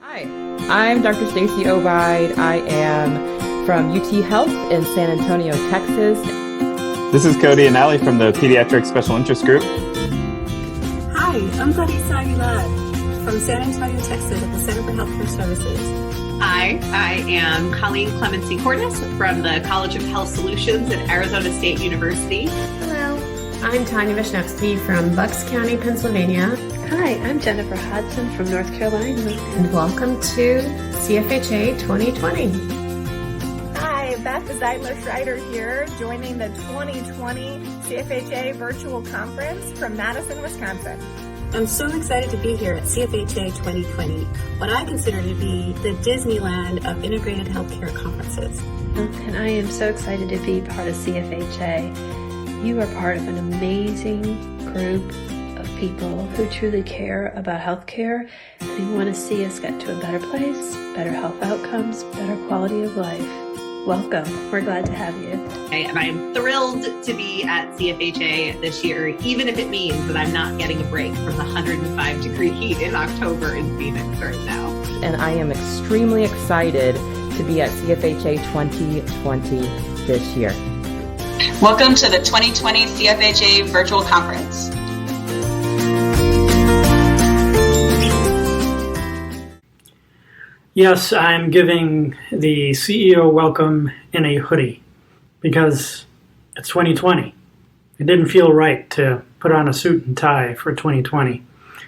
Hi, I'm Dr. Stacy Obeid. I am from UT Health in San Antonio, Texas. This is Cody and Allie from the Pediatric Special Interest Group. Hi, I'm Clarissa Aguilar from San Antonio, Texas at the Center for Healthcare Services. Hi, I am Colleen Clemency Cordes from the College of Health Solutions at Arizona State University. Hello, I'm Tanya Vishnovsky from Bucks County, Pennsylvania. Hi, I'm Jennifer Hodson from North Carolina. And welcome to CFHA 2020. Hi, Beth Zeidler-Schreider here, joining the 2020 CFHA Virtual Conference from Madison, Wisconsin. I'm so excited to be here at CFHA 2020, what I consider to be the Disneyland of integrated healthcare conferences. And I am so excited to be part of CFHA. You are part of an amazing group of people who truly care about healthcare and who want to see us get to a better place, better health outcomes, better quality of life. Welcome. We're glad to have you. And I'm thrilled to be at CFHA this year, even if it means that I'm not getting a break from the 105-degree heat in October in Phoenix right now. And I am extremely excited to be at CFHA 2020 this year. Welcome to the 2020 CFHA Virtual Conference. Yes, I'm giving the CEO welcome in a hoodie because it's 2020. It didn't feel right to put on a suit and tie for 2020.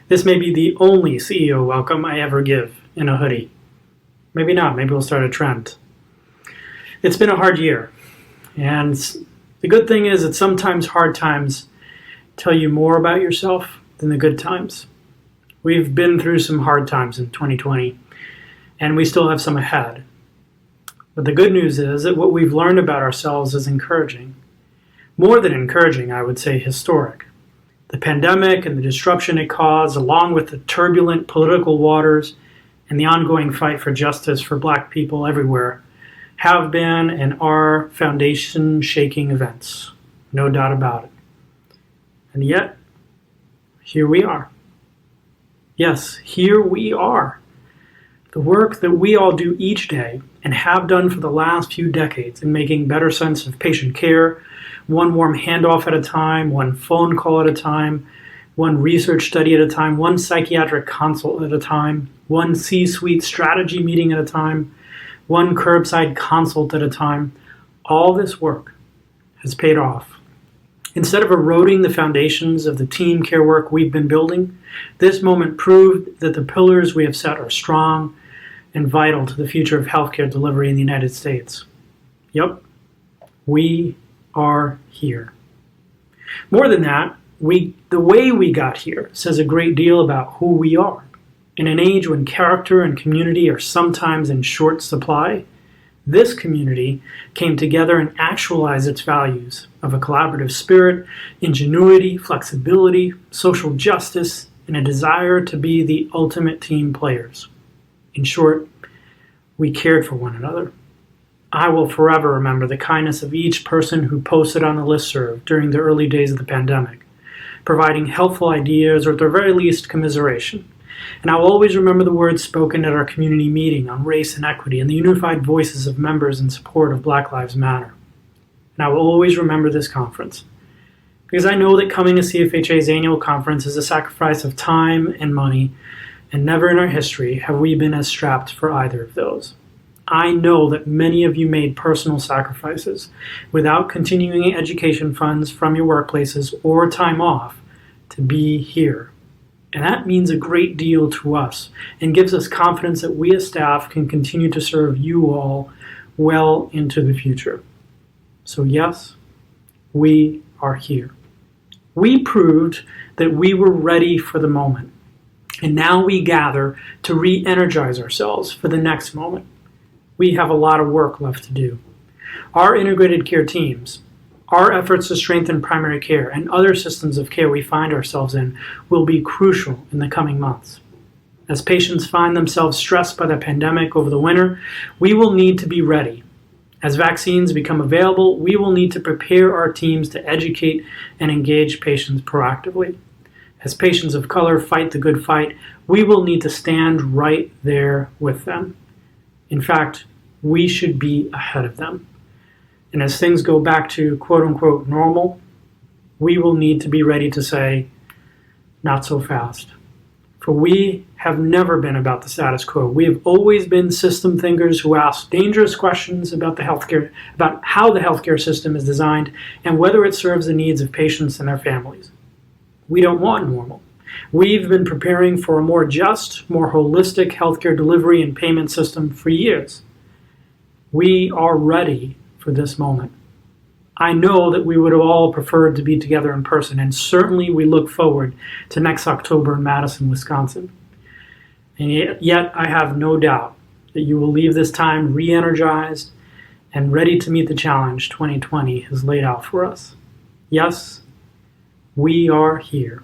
This may be the only CEO welcome I ever give in a hoodie. Maybe not. Maybe we'll start a trend. It's been a hard year. And the good thing is that sometimes hard times tell you more about yourself than the good times. We've been through some hard times in 2020. And we still have some ahead. But the good news is that what we've learned about ourselves is encouraging. More than encouraging, I would say historic. The pandemic and the disruption it caused, along with the turbulent political waters and the ongoing fight for justice for Black people everywhere, have been and are foundation-shaking events. No doubt about it. And yet, here we are. Yes, here we are. The work that we all do each day and have done for the last few decades in making better sense of patient care, one warm handoff at a time, one phone call at a time, one research study at a time, one psychiatric consult at a time, one C-suite strategy meeting at a time, one curbside consult at a time, all this work has paid off. Instead of eroding the foundations of the team care work we've been building, this moment proved that the pillars we have set are strong and vital to the future of healthcare delivery in the United States. Yep, we are here. More than that, the way we got here says a great deal about who we are. In an age when character and community are sometimes in short supply, this community came together and actualized its values of a collaborative spirit, ingenuity, flexibility, social justice, and a desire to be the ultimate team players. In short, we cared for one another. I will forever remember the kindness of each person who posted on the listserv during the early days of the pandemic, providing helpful ideas or at the very least commiseration. And I will always remember the words spoken at our community meeting on race and equity and the unified voices of members in support of Black Lives Matter. And I will always remember this conference, because I know that coming to CFHA's annual conference is a sacrifice of time and money, and never in our history have we been as strapped for either of those. I know that many of you made personal sacrifices without continuing education funds from your workplaces or time off to be here. And that means a great deal to us and gives us confidence that we as staff can continue to serve you all well into the future. So yes, we are here. We proved that we were ready for the moment. And now we gather to re-energize ourselves for the next moment. We have a lot of work left to do. Our integrated care teams, our efforts to strengthen primary care and other systems of care we find ourselves in will be crucial in the coming months. As patients find themselves stressed by the pandemic over the winter, we will need to be ready. As vaccines become available, we will need to prepare our teams to educate and engage patients proactively. as patients of color fight the good fight, we will need to stand right there with them. In fact, we should be ahead of them. And as things go back to quote unquote normal, we will need to be ready to say, not so fast. For we have never been about the status quo. We have always been system thinkers who ask dangerous questions about about how the healthcare system is designed and whether it serves the needs of patients and their families. We don't want normal. We've been preparing for a more just, more holistic healthcare delivery and payment system for years. We are ready for this moment. I know that we would have all preferred to be together in person, and certainly we look forward to next October in Madison, Wisconsin. And yet I have no doubt that you will leave this time re-energized and ready to meet the challenge 2020 has laid out for us. Yes, we are here.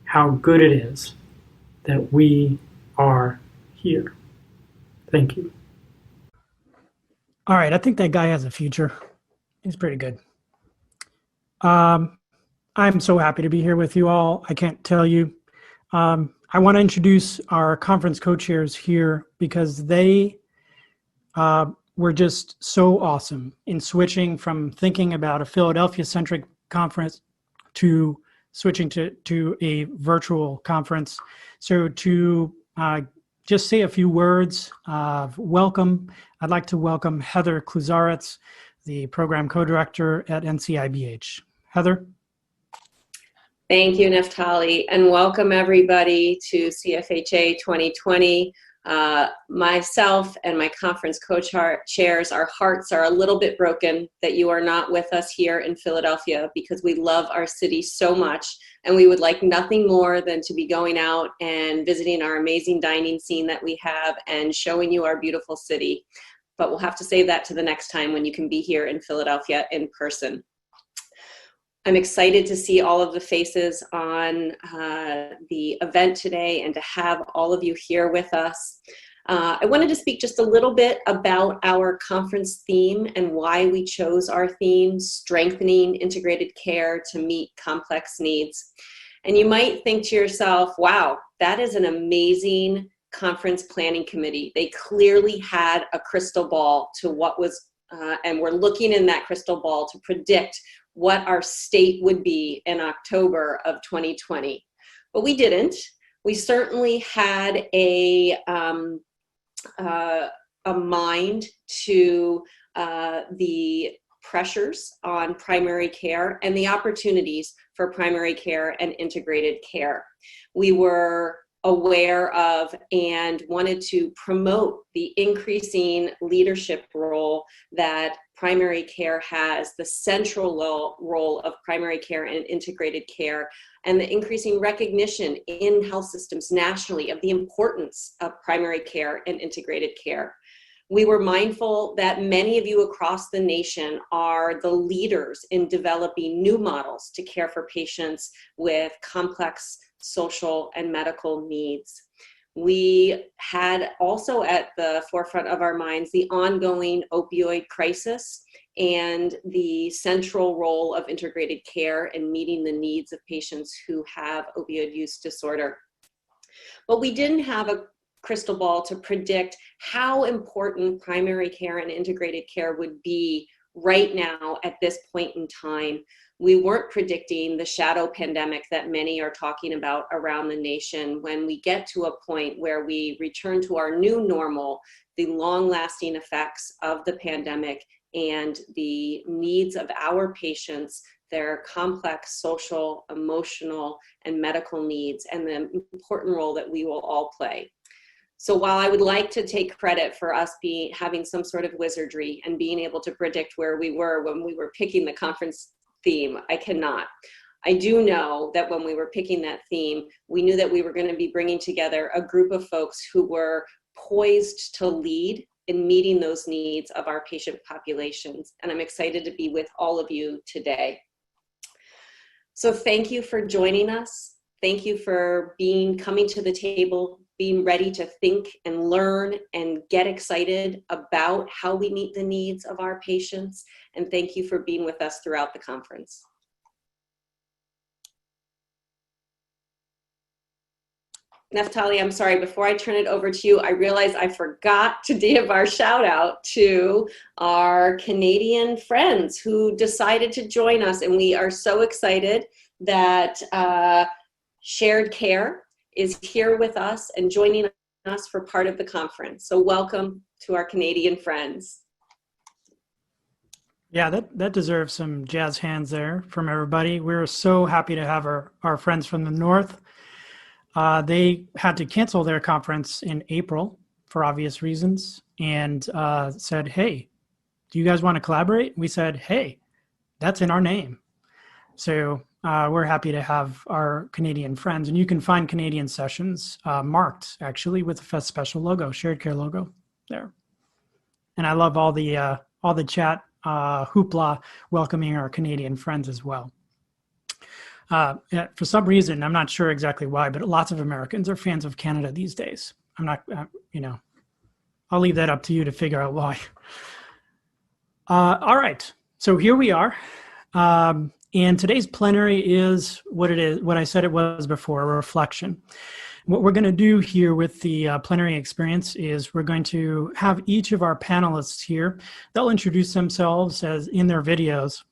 How good it is that we are here. Thank you. All right, I think that guy has a future. He's pretty good. I'm so happy to be here with you all. I can't tell you. I want to introduce our conference co-chairs here because they were just so awesome in switching from thinking about a Philadelphia-centric conference to switching to a virtual conference. So to just say a few words of welcome, I'd like to welcome Heather Cluzarets, the program co-director at NCIBH. Heather? Thank you, Naftali, and welcome everybody to CFHA 2020. Myself and my conference co-chairs, our hearts are a little bit broken that you are not with us here in Philadelphia because we love our city so much and we would like nothing more than to be going out and visiting our amazing dining scene that we have and showing you our beautiful city. But we'll have to save that to the next time when you can be here in Philadelphia in person. I'm excited to see all of the faces on the event today and to have all of you here with us. I wanted to speak just a little bit about our conference theme and why we chose our theme, Strengthening Integrated Care to Meet Complex Needs. And you might think to yourself, wow, that is an amazing conference planning committee. They clearly had a crystal ball to what was, and we're looking in that crystal ball to predict what our state would be in October of 2020. But we didn't. We certainly had a mind to the pressures on primary care and the opportunities for primary care and integrated care. We were aware of and wanted to promote the increasing leadership role that primary care has, the central role of primary care and integrated care, and the increasing recognition in health systems nationally of the importance of primary care and integrated care. We were mindful that many of you across the nation are the leaders in developing new models to care for patients with complex social and medical needs. We had also at the forefront of our minds the ongoing opioid crisis and the central role of integrated care in meeting the needs of patients who have opioid use disorder. But we didn't have a crystal ball to predict how important primary care and integrated care would be right now at this point in time. We weren't predicting the shadow pandemic that many are talking about around the nation when we get to a point where we return to our new normal, the long-lasting effects of the pandemic and the needs of our patients, their complex social, emotional, and medical needs, and the important role that we will all play. So while I would like to take credit for us having some sort of wizardry and being able to predict where we were when we were picking the conference theme, I cannot. I do know that when we were picking that theme, we knew that we were going to be bringing together a group of folks who were poised to lead in meeting those needs of our patient populations. And I'm excited to be with all of you today. So thank you for joining us. Thank you for coming to the table, being ready to think and learn and get excited about how we meet the needs of our patients. And thank you for being with us throughout the conference. Naftali, I'm sorry, before I turn it over to you, I realize I forgot to give our shout out to our Canadian friends who decided to join us. And we are so excited that Shared Care is here with us and joining us for part of the conference. So welcome to our Canadian friends. Yeah, that deserves some jazz hands there from everybody. We're so happy to have our friends from the North. They had to cancel their conference in April for obvious reasons and said, hey, do you guys want to collaborate? We said, hey, that's in our name. So we're happy to have our Canadian friends. And you can find Canadian sessions marked, actually, with a special logo, Shared Care logo there. And I love all the chat hoopla welcoming our Canadian friends as well. For some reason, I'm not sure exactly why, but lots of Americans are fans of Canada these days. I'm not, I'll leave that up to you to figure out why. All right, so here we are. And today's plenary is what it is, what I said it was before, a reflection. What we're going to do here with the plenary experience is we're going to have each of our panelists here. They'll introduce themselves as in their videos.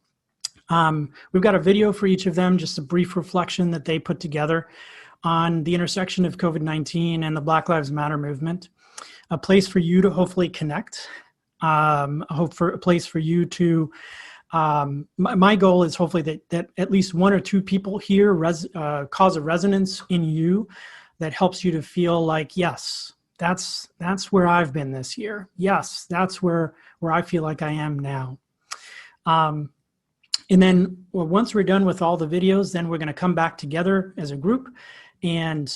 We've got a video for each of them, just a brief reflection that they put together on the intersection of COVID-19 and the Black Lives Matter movement. A place for you to hopefully connect. A place for you to, my goal is hopefully that at least one or two people here cause a resonance in you that helps you to feel like, yes, that's where I've been this year. Yes, that's where I feel like I am now. And then once we're done with all the videos, then we're going to come back together as a group and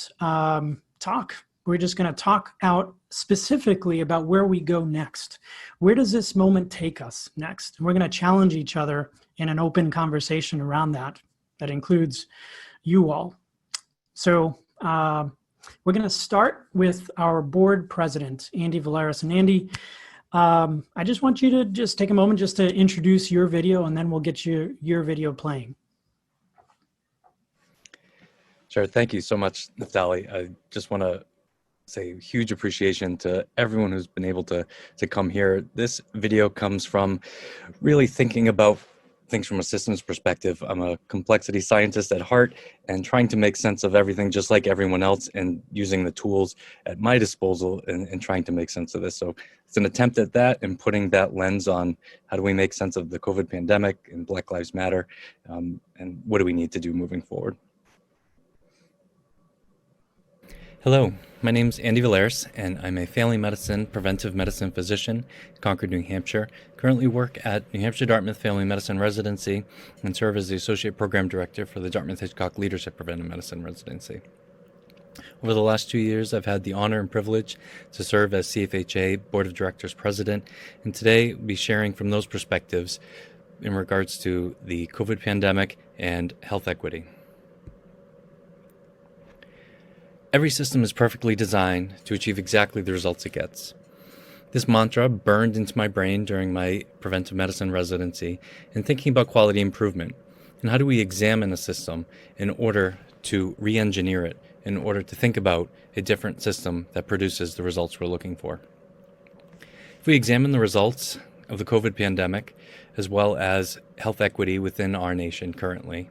talk. We're just going to talk out specifically about where we go next. Where does this moment take us next? And we're going to challenge each other in an open conversation around that. That includes you all. So we're going to start with our board president, Andy Valeris. And Andy, I just want you to just take a moment just to introduce your video, and then we'll get your video playing. Sure. Thank you so much, Naftali. I just want to say huge appreciation to everyone who's been able to come here. This video comes from really thinking about things from a systems perspective. I'm a complexity scientist at heart and trying to make sense of everything just like everyone else and using the tools at my disposal and trying to make sense of this. So it's an attempt at that and putting that lens on how do we make sense of the COVID pandemic and Black Lives Matter and what do we need to do moving forward. Hello, my name is Andy Valeris, and I'm a family medicine, preventive medicine physician in Concord, New Hampshire. Currently work at New Hampshire Dartmouth Family Medicine Residency and serve as the Associate Program Director for the Dartmouth Hitchcock Leadership Preventive Medicine Residency. Over the last 2 years, I've had the honor and privilege to serve as CFHA Board of Directors President, and today we'll be sharing from those perspectives in regards to the COVID pandemic and health equity. Every system is perfectly designed to achieve exactly the results it gets. This mantra burned into my brain during my preventive medicine residency and thinking about quality improvement and how do we examine a system in order to re-engineer it, in order to think about a different system that produces the results we're looking for. If we examine the results of the COVID pandemic as well as health equity within our nation currently,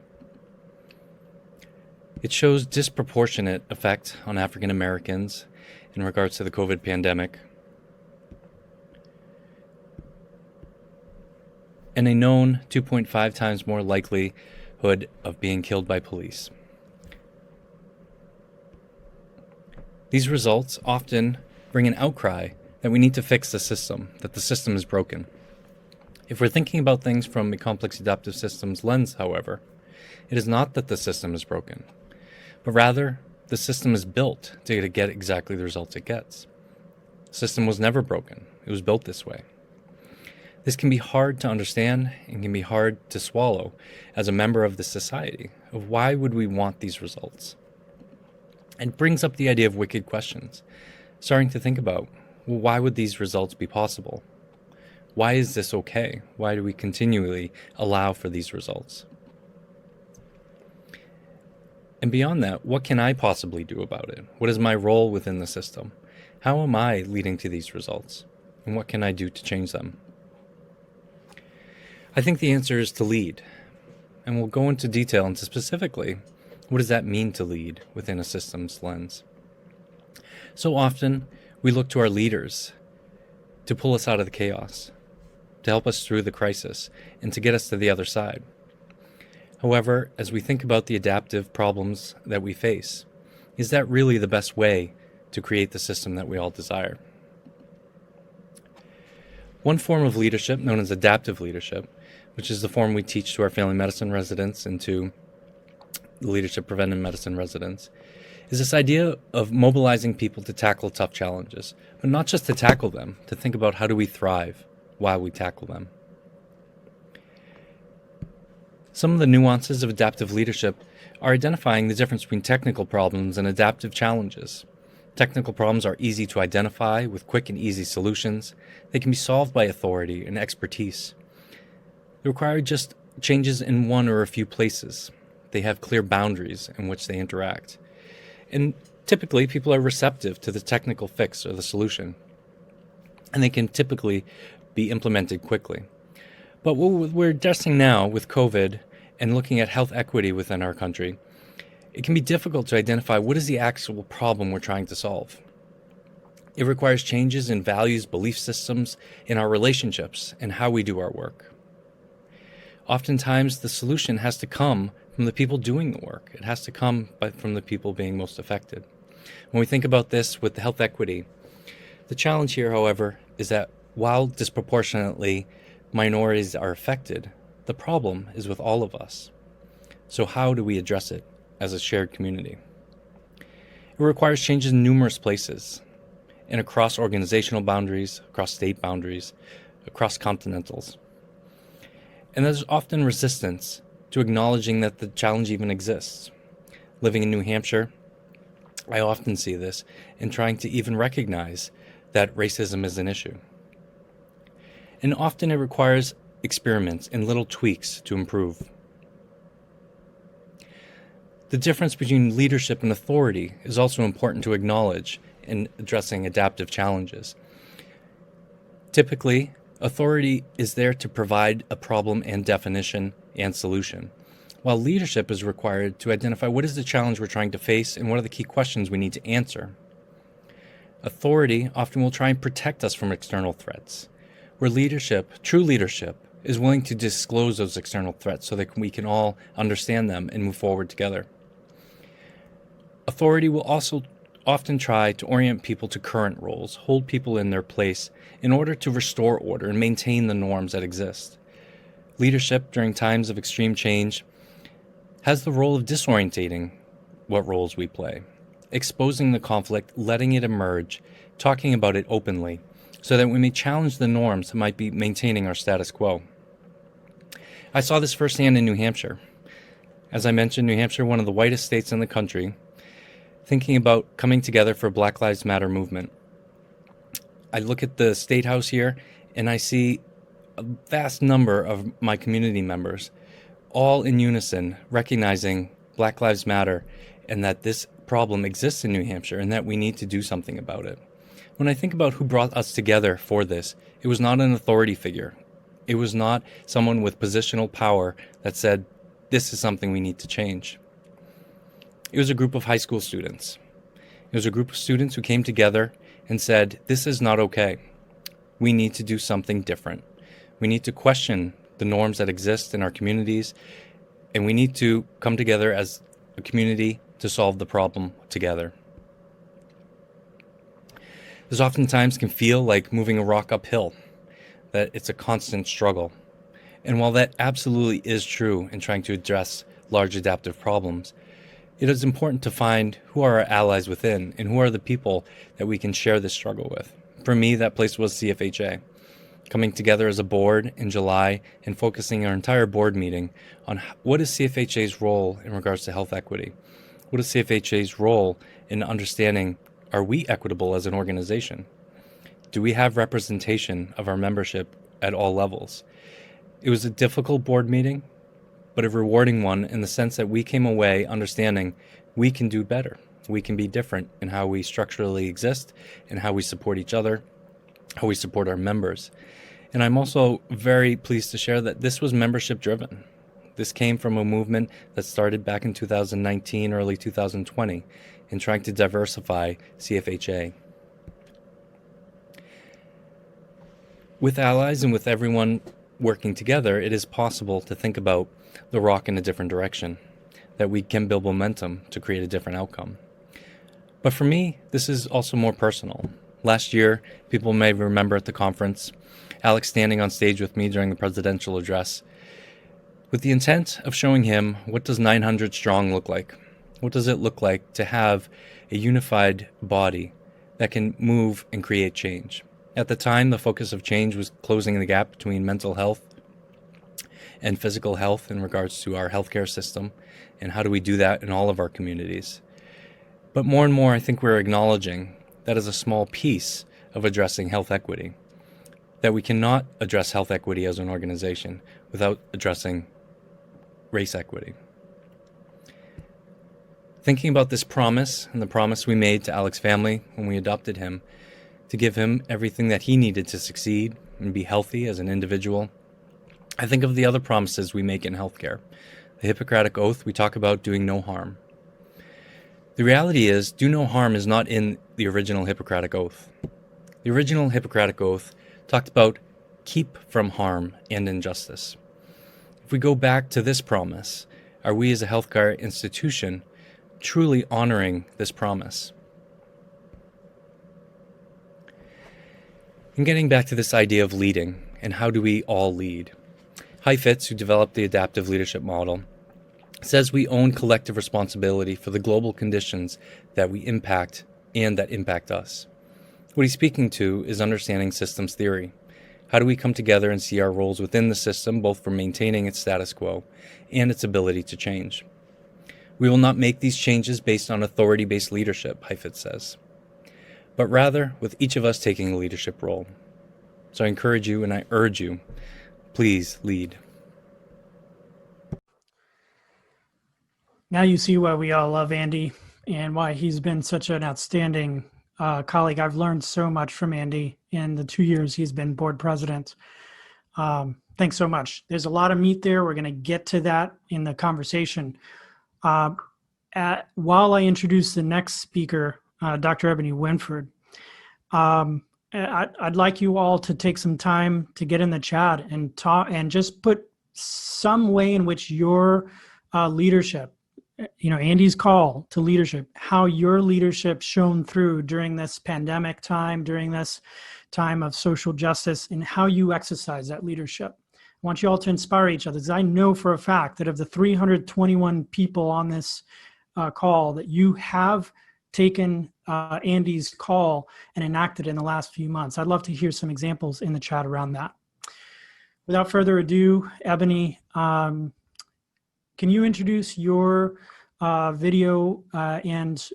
it shows disproportionate effect on African Americans in regards to the COVID pandemic, and a known 2.5 times more likelihood of being killed by police. These results often bring an outcry that we need to fix the system, that the system is broken. If we're thinking about things from a complex adaptive systems lens, however, it is not that the system is broken, but rather the system is built to get exactly the results it gets. The system was never broken. It was built this way. This can be hard to understand and can be hard to swallow as a member of the society of why would we want these results. It brings up the idea of wicked questions, starting to think about, well, why would these results be possible? Why is this okay? Why do we continually allow for these results? And beyond that, what can I possibly do about it? What is my role within the system? How am I leading to these results? And what can I do to change them? I think the answer is to lead. And we'll go into detail into specifically, what does that mean to lead within a systems lens? So often, we look to our leaders to pull us out of the chaos, to help us through the crisis, and to get us to the other side. However, as we think about the adaptive problems that we face, is that really the best way to create the system that we all desire? One form of leadership, known as adaptive leadership, which is the form we teach to our family medicine residents and to the leadership preventive medicine residents, is this idea of mobilizing people to tackle tough challenges, but not just to tackle them, to think about how do we thrive while we tackle them. Some of the nuances of adaptive leadership are identifying the difference between technical problems and adaptive challenges. Technical problems are easy to identify with quick and easy solutions. They can be solved by authority and expertise. They require just changes in one or a few places. They have clear boundaries in which they interact. And typically, people are receptive to the technical fix or the solution. And they can typically be implemented quickly. But what we're addressing now with COVID and looking at health equity within our country, it can be difficult to identify what is the actual problem we're trying to solve. It requires changes in values, belief systems, in our relationships, and how we do our work. Oftentimes, the solution has to come from the people doing the work. It has to come from the people being most affected. When we think about this with the health equity, the challenge here, however, is that while disproportionately minorities are affected, the problem is with all of us. So how do we address it as a shared community? It requires changes in numerous places and across organizational boundaries, across state boundaries, across continentals. And there's often resistance to acknowledging that the challenge even exists. Living in New Hampshire, I often see this in trying to even recognize that racism is an issue. And often it requires experiments and little tweaks to improve. The difference between leadership and authority is also important to acknowledge in addressing adaptive challenges. Typically, authority is there to provide a problem and definition and solution, while leadership is required to identify what is the challenge we're trying to face and what are the key questions we need to answer. Authority often will try and protect us from external threats, where leadership, true leadership, is willing to disclose those external threats so that we can all understand them and move forward together. Authority will also often try to orient people to current roles, hold people in their place in order to restore order and maintain the norms that exist. Leadership during times of extreme change has the role of disorientating what roles we play, exposing the conflict, letting it emerge, talking about it openly, so that we may challenge the norms that might be maintaining our status quo. I saw this firsthand in New Hampshire. As I mentioned, New Hampshire, one of the whitest states in the country, thinking about coming together for a Black Lives Matter movement. I look at the State House here, and I see a vast number of my community members, all in unison, recognizing Black Lives Matter and that this problem exists in New Hampshire and that we need to do something about it. When I think about who brought us together for this, it was not an authority figure. It was not someone with positional power that said, this is something we need to change. It was a group of high school students. It was a group of students who came together and said, this is not okay. We need to do something different. We need to question the norms that exist in our communities, and we need to come together as a community to solve the problem together. This oftentimes can feel like moving a rock uphill, that it's a constant struggle. And while that absolutely is true in trying to address large adaptive problems, it is important to find who are our allies within and who are the people that we can share this struggle with. For me, that place was CFHA. Coming together as a board in July and focusing our entire board meeting on what is CFHA's role in regards to health equity? What is CFHA's role in understanding, are we equitable as an organization? Do we have representation of our membership at all levels? It was a difficult board meeting, but a rewarding one in the sense that we came away understanding we can do better. We can be different in how we structurally exist and how we support each other, how we support our members. And I'm also very pleased to share that this was membership driven. This came from a movement that started back in 2019, early 2020, in trying to diversify CFHA. With allies and with everyone working together, it is possible to think about the rock in a different direction, that we can build momentum to create a different outcome. But for me, this is also more personal. Last year, people may remember at the conference, Alex standing on stage with me during the presidential address, with the intent of showing him, what does 900 strong look like? What does it look like to have a unified body that can move and create change? At the time, the focus of change was closing the gap between mental health and physical health in regards to our healthcare system, and how do we do that in all of our communities. But more and more, I think we're acknowledging that is a small piece of addressing health equity, that we cannot address health equity as an organization without addressing race equity. Thinking about this promise and the promise we made to Alex's family when we adopted him, to give him everything that he needed to succeed and be healthy as an individual, I think of the other promises we make in healthcare. The Hippocratic Oath, we talk about doing no harm. The reality is, do no harm is not in the original Hippocratic Oath. The original Hippocratic Oath talked about keep from harm and injustice. If we go back to this promise, are we as a healthcare institution truly honoring this promise? And getting back to this idea of leading, and how do we all lead? Heifetz, who developed the adaptive leadership model, says we own collective responsibility for the global conditions that we impact and that impact us. What he's speaking to is understanding systems theory. How do we come together and see our roles within the system, both for maintaining its status quo and its ability to change? We will not make these changes based on authority-based leadership, Heifetz says, but rather with each of us taking a leadership role. So I encourage you and I urge you, please lead. Now you see why we all love Andy and why he's been such an outstanding colleague. I've learned so much from Andy in the 2 years he's been board president. Thanks so much. There's a lot of meat there. We're going to get to that in the conversation. While I introduce the next speaker, Dr. Ebony Winford, I'd like you all to take some time to get in the chat and talk and just put some way in which your leadership, Andy's call to leadership, how your leadership shone through during this pandemic time, during this time of social justice, and how you exercise that leadership. I want you all to inspire each other, because I know for a fact that of the 321 people on this call, that you have taken Andy's call and enacted in the last few months. I'd love to hear some examples in the chat around that. Without further ado, Ebony, can you introduce your video and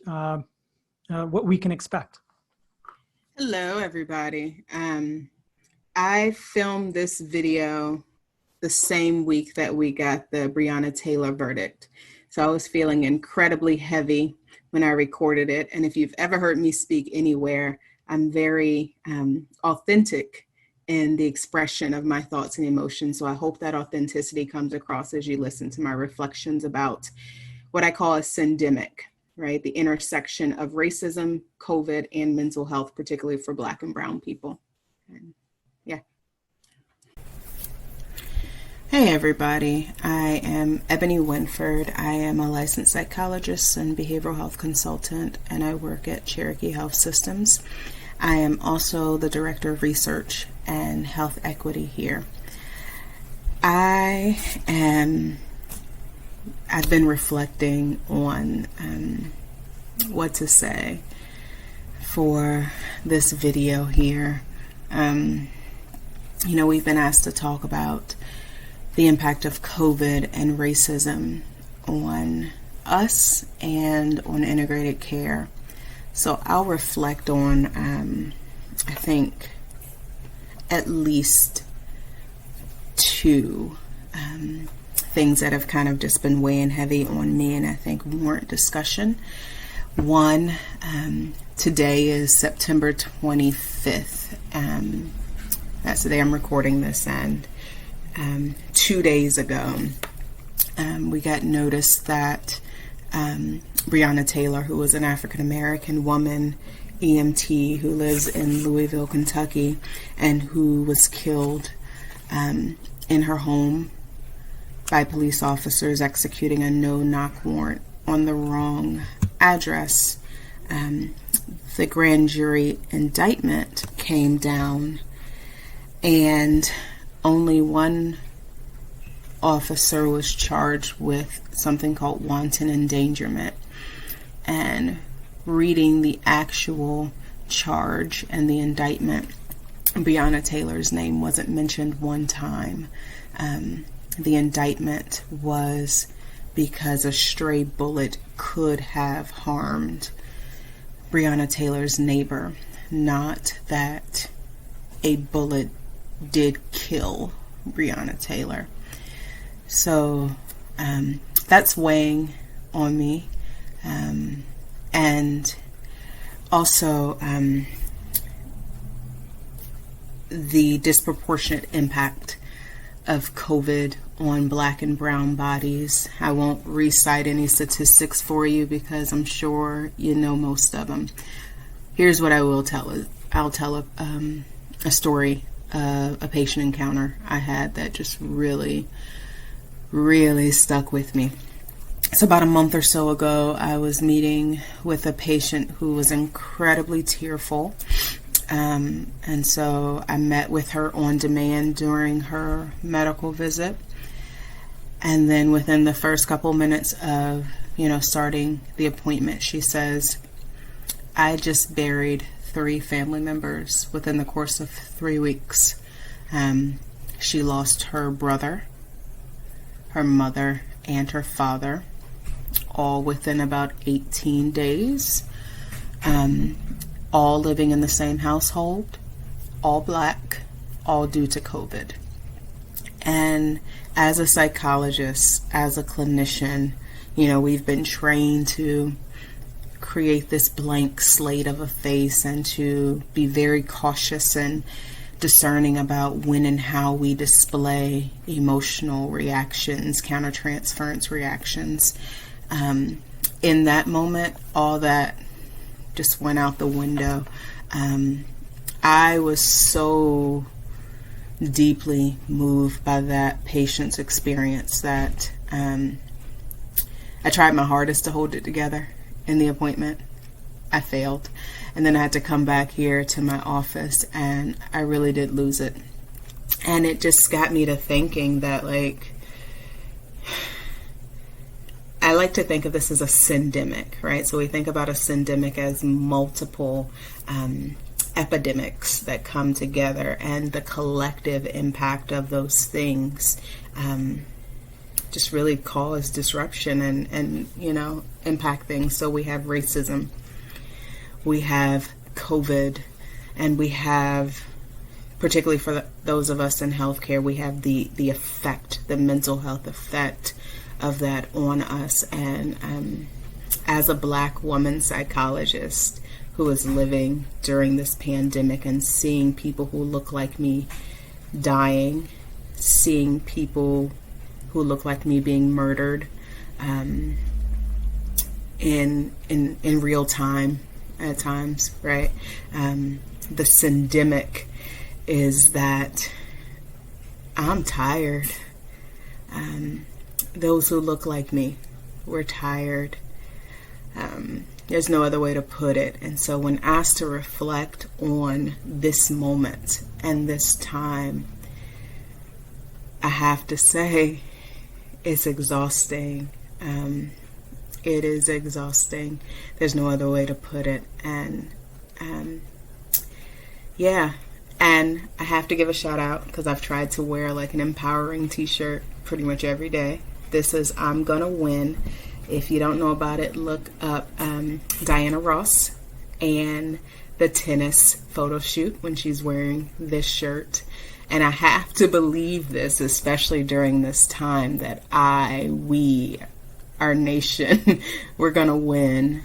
what we can expect? Hello, everybody. I filmed this video the same week that we got the Breonna Taylor verdict. So I was feeling incredibly heavy when I recorded it. And if you've ever heard me speak anywhere, I'm very authentic in the expression of my thoughts and emotions. So I hope that authenticity comes across as you listen to my reflections about what I call a syndemic, right? The intersection of racism, COVID, and mental health, particularly for Black and Brown people. And yeah. Hey everybody, I am Ebony Winford. I am a licensed psychologist and behavioral health consultant, and I work at Cherokee Health Systems. I am also the Director of Research and Health Equity here. I've been reflecting on what to say for this video here. We've been asked to talk about the impact of COVID and racism on us and on integrated care. So I'll reflect on, I think, at least two things that have kind of just been weighing heavy on me and I think warrant discussion. One, today is September 25th. That's the day I'm recording this, and 2 days ago, we got notice that Breonna Taylor, who was an African-American woman, EMT, who lives in Louisville, Kentucky, and who was killed in her home by police officers executing a no-knock warrant on the wrong address. The grand jury indictment came down, and only one officer was charged with something called wanton endangerment. And reading the actual charge and the indictment, Breonna Taylor's name wasn't mentioned one time. The indictment was because a stray bullet could have harmed Breonna Taylor's neighbor, not that a bullet did kill Breonna Taylor. So that's weighing on me. And also the disproportionate impact of COVID on Black and brown bodies. I won't recite any statistics for you because I'm sure you know most of them. Here's what I will tell. I'll tell a story of a patient encounter I had that just really stuck with me. So about a month or so ago, I was meeting with a patient who was incredibly tearful. And so I met with her on demand during her medical visit. And then within the first couple minutes of, starting the appointment, she says, I just buried 3 family members within the course of 3 weeks. She lost her brother, her mother, and her father, all within about 18 days, all living in the same household, all Black, all due to COVID. And as a psychologist, as a clinician, we've been trained to create this blank slate of a face and to be very cautious and discerning about when and how we display emotional reactions, countertransference reactions. In that moment, all that just went out the window. I was so deeply moved by that patient's experience that I tried my hardest to hold it together in the appointment. I failed. And then I had to come back here to my office, and I really did lose it. And it just got me to thinking that, I like to think of this as a syndemic, right? So we think about a syndemic as multiple epidemics that come together, and the collective impact of those things just really cause disruption and impact things. So we have racism, we have COVID, and we have, particularly for those of us in healthcare, we have the effect, the mental health effect of that on us. And as a Black woman psychologist who is living during this pandemic and seeing people who look like me dying, seeing people who look like me being murdered in real time at times, right? The syndemic is that I'm tired. Those who look like me, we're tired. There's no other way to put it. And so when asked to reflect on this moment and this time, I have to say it's exhausting. It is exhausting. There's no other way to put it. And and I have to give a shout out because I've tried to wear an empowering t-shirt pretty much every day. This is I'm Gonna Win. If you don't know about it, look up Diana Ross and the tennis photo shoot when she's wearing this shirt. And I have to believe this, especially during this time, that we, our nation, we're going to win.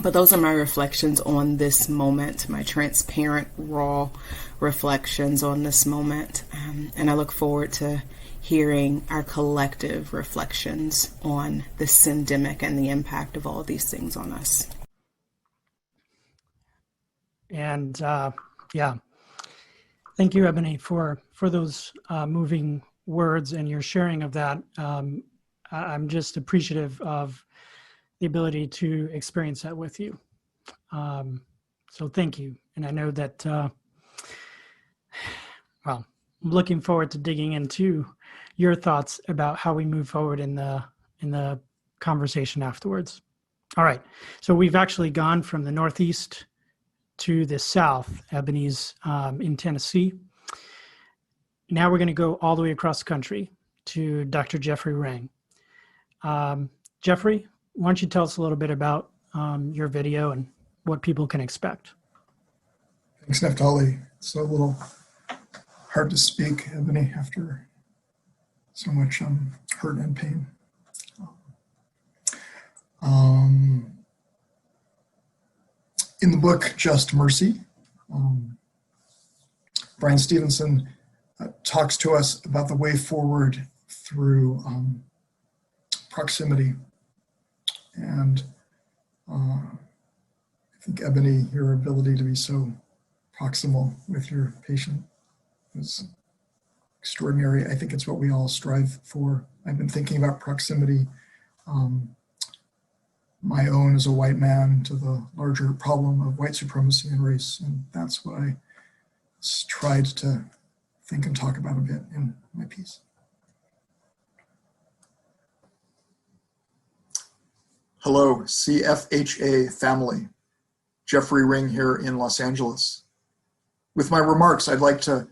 But those are my reflections on this moment, my transparent, raw reflections on this moment. And I look forward to hearing our collective reflections on this syndemic and the impact of all of these things on us. And yeah, thank you, Ebony, for those moving words and your sharing of that. I'm just appreciative of the ability to experience that with you. So thank you. And I know that, well, I'm looking forward to digging into your thoughts about how we move forward in the conversation afterwards. All right. So we've actually gone from the Northeast to the South. Ebony's in Tennessee. Now we're going to go all the way across the country to Dr. Jeffrey Rang. Jeffrey, why don't you tell us a little bit about your video and what people can expect? Thanks, Naftali. It's a little hard to speak, Ebony, after so much hurt and pain. In the book, Just Mercy, Brian Stevenson talks to us about the way forward through proximity. And I think, Ebony, your ability to be so proximal with your patient was extraordinary. I think it's what we all strive for. I've been thinking about proximity, my own as a white man, to the larger problem of white supremacy and race. And that's what I tried to think and talk about a bit in my piece. Hello, CFHA family. Jeffrey Rang here in Los Angeles. With my remarks, I'd like to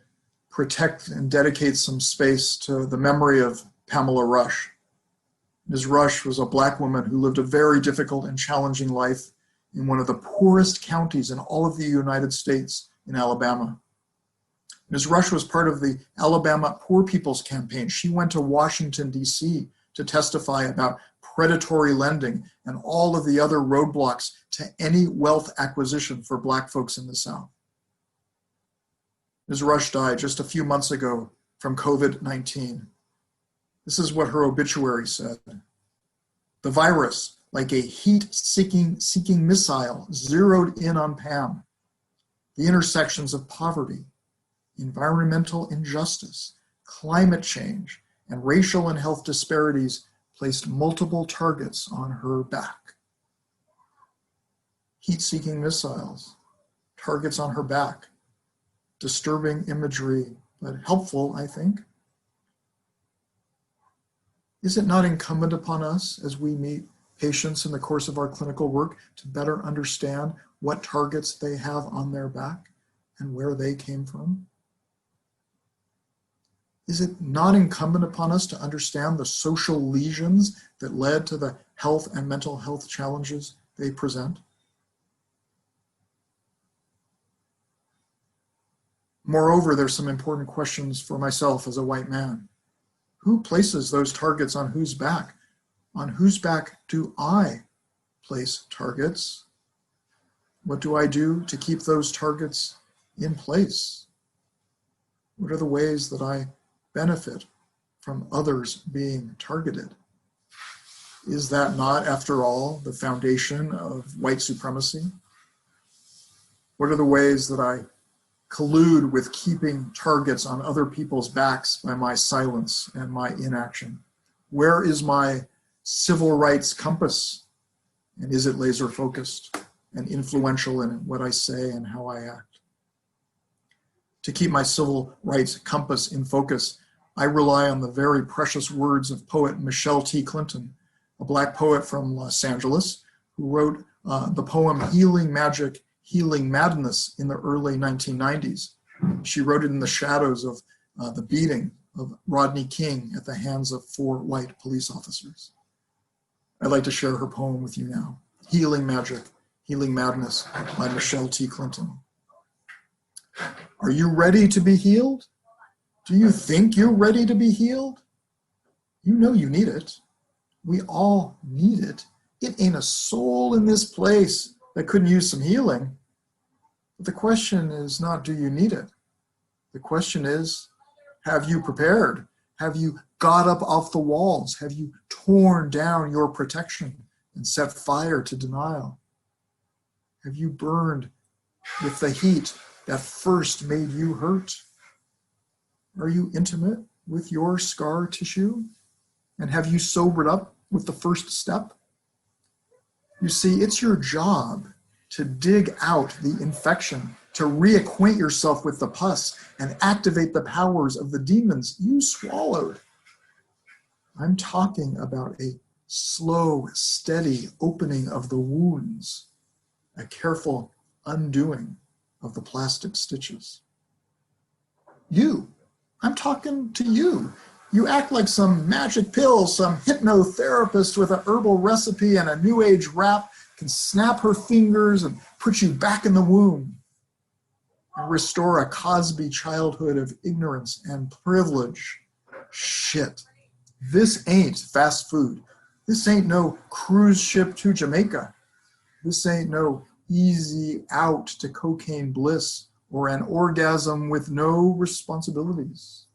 protect and dedicate some space to the memory of Pamela Rush. Ms. Rush was a Black woman who lived a very difficult and challenging life in one of the poorest counties in all of the United States, in Alabama. Ms. Rush was part of the Alabama Poor People's Campaign. She went to Washington, D.C. to testify about predatory lending and all of the other roadblocks to any wealth acquisition for Black folks in the South. Ms. Rush died just a few months ago from COVID-19. This is what her obituary said. The virus, like a heat-seeking missile, zeroed in on Pam. The intersections of poverty, environmental injustice, climate change, and racial and health disparities placed multiple targets on her back. Heat-seeking missiles, targets on her back. Disturbing imagery, but helpful, I think. Is it not incumbent upon us as we meet patients in the course of our clinical work to better understand what targets they have on their back and where they came from? Is it not incumbent upon us to understand the social lesions that led to the health and mental health challenges they present? Moreover, there's some important questions for myself as a white man. Who places those targets on whose back? On whose back do I place targets? What do I do to keep those targets in place? What are the ways that I benefit from others being targeted? Is that not, after all, the foundation of white supremacy? What are the ways that I collude with keeping targets on other people's backs by my silence and my inaction? Where is my civil rights compass? And is it laser focused and influential in what I say and how I act? To keep my civil rights compass in focus, I rely on the very precious words of poet Michelle T. Clinton, a Black poet from Los Angeles, who wrote the poem Healing Magic, Healing Madness in the early 1990s. She wrote it in the shadows of the beating of Rodney King at the hands of 4 white police officers. I'd like to share her poem with you now. Healing Magic, Healing Madness by Michelle T. Clinton. Are you ready to be healed? Do you think you're ready to be healed? You know you need it. We all need it. It ain't a soul in this place that couldn't use some healing. But the question is not, do you need it? The question is, have you prepared? Have you got up off the walls? Have you torn down your protection and set fire to denial? Have you burned with the heat that first made you hurt? Are you intimate with your scar tissue? And have you sobered up with the first step? You see, it's your job to dig out the infection, to reacquaint yourself with the pus and activate the powers of the demons you swallowed. I'm talking about a slow, steady opening of the wounds, a careful undoing of the plastic stitches. I'm talking to you. You act like some magic pill, some hypnotherapist with an herbal recipe and a new age rap can snap her fingers and put you back in the womb and restore a Cosby childhood of ignorance and privilege. Shit. This ain't fast food. This ain't no cruise ship to Jamaica. This ain't no easy out to cocaine bliss or an orgasm with no responsibilities.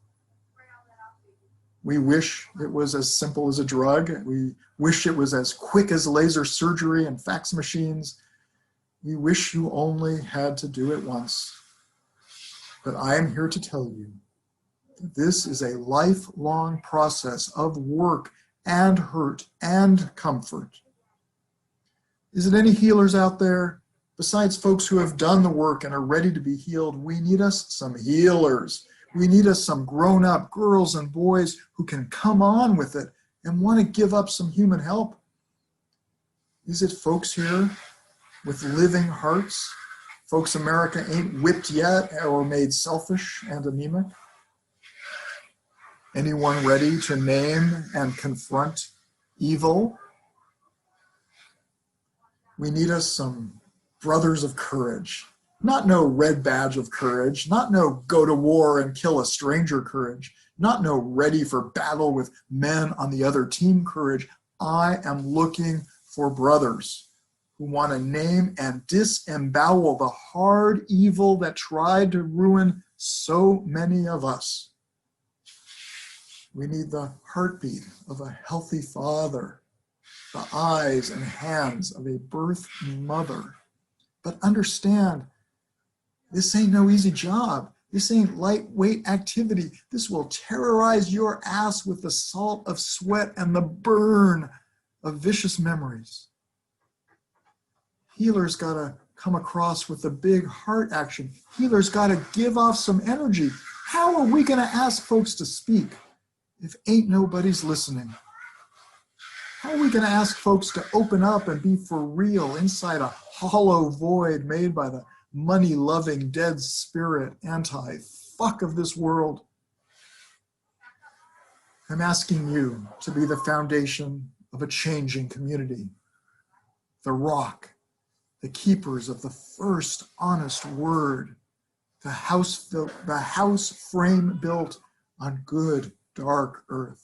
We wish it was as simple as a drug. We wish it was as quick as laser surgery and fax machines. We wish you only had to do it once. But I am here to tell you that this is a lifelong process of work and hurt and comfort. Is it any healers out there? Besides folks who have done the work and are ready to be healed, we need us some healers. We need us some grown-up girls and boys who can come on with it and want to give up some human help. Is it folks here with living hearts? Folks America ain't whipped yet or made selfish and anemic? Anyone ready to name and confront evil? We need us some brothers of courage. Not no red badge of courage, not no go to war and kill a stranger courage, not no ready for battle with men on the other team courage. I am looking for brothers who want to name and disembowel the hard evil that tried to ruin so many of us. We need the heartbeat of a healthy father, the eyes and hands of a birth mother. But understand, this ain't no easy job. This ain't lightweight activity. This will terrorize your ass with the salt of sweat and the burn of vicious memories. Healers gotta come across with a big heart action. Healers gotta give off some energy. How are we gonna ask folks to speak if ain't nobody's listening? How are we gonna ask folks to open up and be for real inside a hollow void made by the money-loving, dead spirit, anti-fuck of this world? I'm asking you to be the foundation of a changing community. The rock, the keepers of the first honest word, the house frame built on good, dark earth.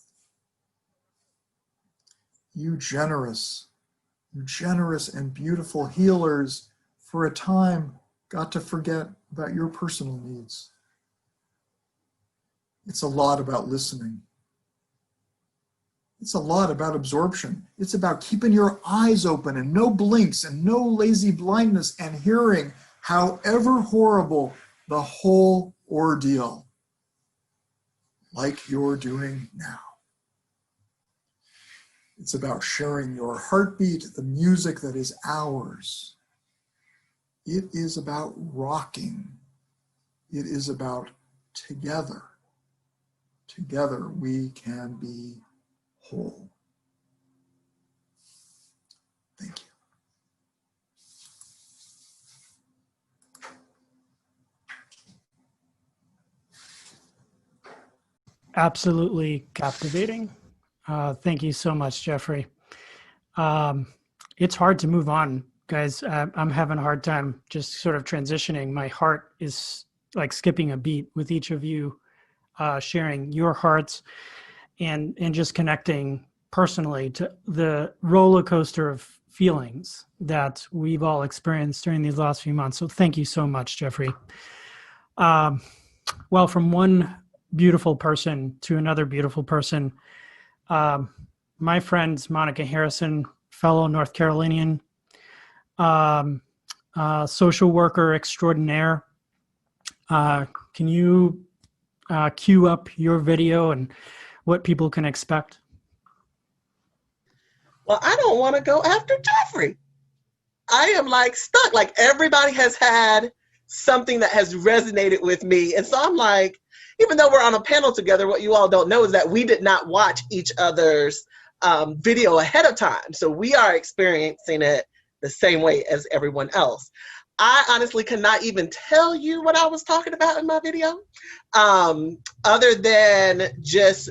You generous and beautiful healers, for a time, got to forget about your personal needs. It's a lot about listening. It's a lot about absorption. It's about keeping your eyes open and no blinks and no lazy blindness and hearing, however horrible, the whole ordeal, like you're doing now. It's about sharing your heartbeat, the music that is ours. It is about rocking. It is about together. Together we can be whole. Thank you. Absolutely captivating. Thank you so much, Jeffrey. It's hard to move on, guys. I'm having a hard time just sort of transitioning. My heart is like skipping a beat with each of you, sharing your hearts and just connecting personally to the roller coaster of feelings that we've all experienced during these last few months. So thank you so much, Jeffrey. Well, from one beautiful person to another beautiful person, my friend Monica Harrison, fellow North Carolinian, social worker extraordinaire. Can you cue up your video and what people can expect? Well, I don't want to go after Jeffrey. I am like stuck. Like everybody has had something that has resonated with me. And so I'm like, even though we're on a panel together, what you all don't know is that we did not watch each other's video ahead of time. So we are experiencing it the same way as everyone else. I honestly cannot even tell you what I was talking about in my video, other than just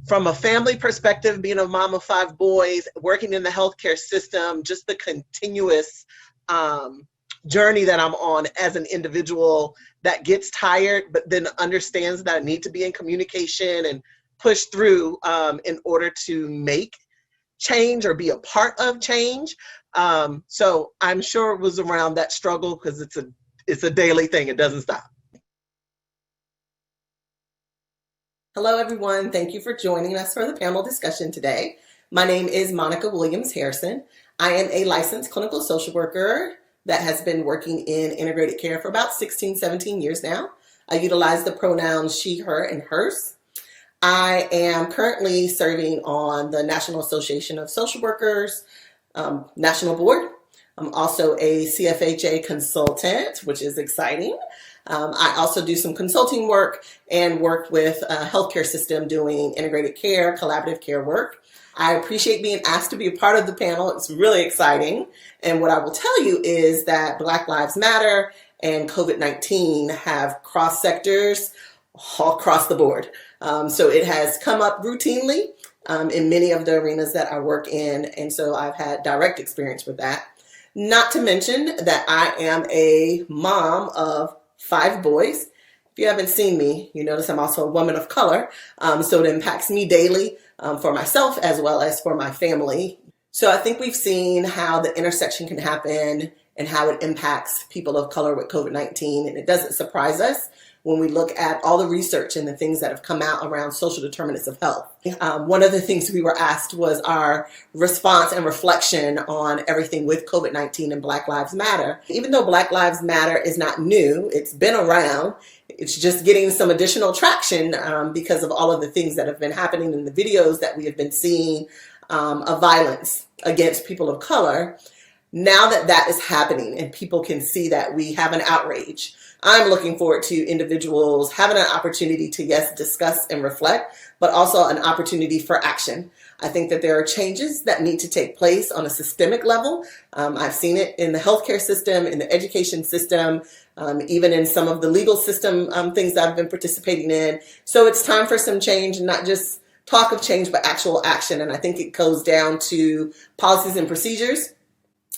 from a family perspective, being a mom of 5 boys, working in the healthcare system, just the continuous journey that I'm on as an individual that gets tired, but then understands that I need to be in communication and push through in order to make change or be a part of change. So I'm sure it was around that struggle because it's a daily thing. It doesn't stop. Hello, everyone. Thank you for joining us for the panel discussion today. My name is Monica Williams Harrison. I am a licensed clinical social worker that has been working in integrated care for about 16, 17 years now. I utilize the pronouns she, her, and hers. I am currently serving on the National Association of Social Workers National Board. I'm also a CFHA consultant, which is exciting. I also do some consulting work and work with a healthcare system doing integrated care, collaborative care work. I appreciate being asked to be a part of the panel. It's really exciting. And what I will tell you is that Black Lives Matter and COVID-19 have crossed sectors all across the board. So it has come up routinely in many of the arenas that I work in. And so I've had direct experience with that. Not to mention that I am a mom of 5 boys. If you haven't seen me, you notice I'm also a woman of color. So it impacts me daily for myself as well as for my family. So I think we've seen how the intersection can happen and how it impacts people of color with COVID-19. And it doesn't surprise us when we look at all the research and the things that have come out around social determinants of health. One of the things we were asked was our response and reflection on everything with COVID-19 and Black Lives Matter. Even though Black Lives Matter is not new, it's been around. It's just getting some additional traction because of all of the things that have been happening in the videos that we have been seeing of violence against people of color. Now that that is happening and people can see that we have an outrage, I'm looking forward to individuals having an opportunity to, yes, discuss and reflect, but also an opportunity for action. I think that there are changes that need to take place on a systemic level. I've seen it in the healthcare system, in the education system, even in some of the legal system things that I've been participating in. So it's time for some change, not just talk of change, but actual action. And I think it goes down to policies and procedures.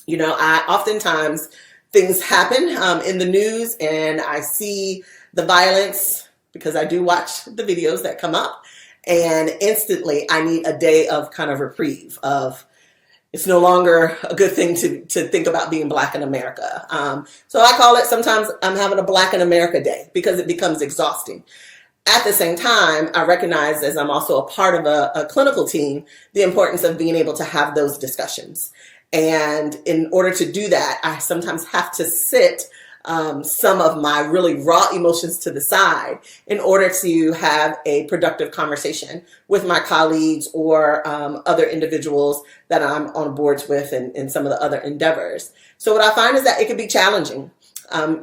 You know, oftentimes things happen in the news and I see the violence because I do watch the videos that come up, and instantly I need a day of kind of reprieve of it's no longer a good thing to think about being Black in America. So I call it sometimes I'm having a Black in America day because it becomes exhausting. At the same time, I recognize, as I'm also a part of a clinical team, the importance of being able to have those discussions. And in order to do that, I sometimes have to sit some of my really raw emotions to the side in order to have a productive conversation with my colleagues or other individuals that I'm on boards with and some of the other endeavors. So what I find is that it can be challenging.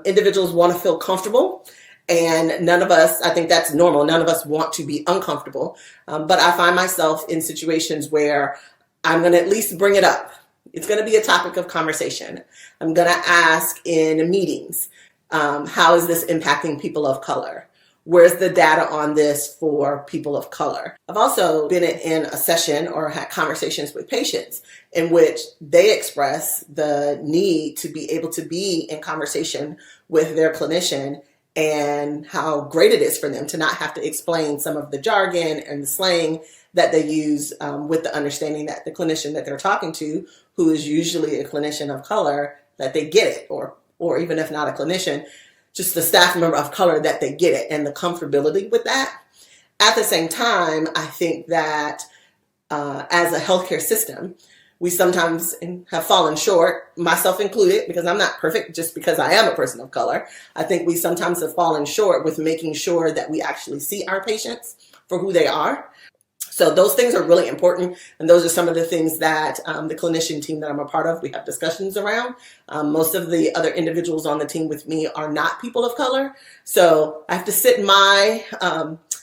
Individuals want to feel comfortable, and none of us, I think that's normal, none of us want to be uncomfortable. But I find myself in situations where I'm going to at least bring it up. It's going to be a topic of conversation. I'm going to ask in meetings, how is this impacting people of color? Where's the data on this for people of color? I've also been in a session or had conversations with patients in which they express the need to be able to be in conversation with their clinician and how great it is for them to not have to explain some of the jargon and the slang that they use, with the understanding that the clinician that they're talking to, who is usually a clinician of color, that they get it, or even if not a clinician, just the staff member of color, that they get it, and the comfortability with that. At the same time, I think that as a healthcare system, we sometimes have fallen short, myself included, because I'm not perfect just because I am a person of color. I think we sometimes have fallen short with making sure that we actually see our patients for who they are. So those things are really important, and those are some of the things that the clinician team that I'm a part of, we have discussions around. Most of the other individuals on the team with me are not people of color, so I have to sit my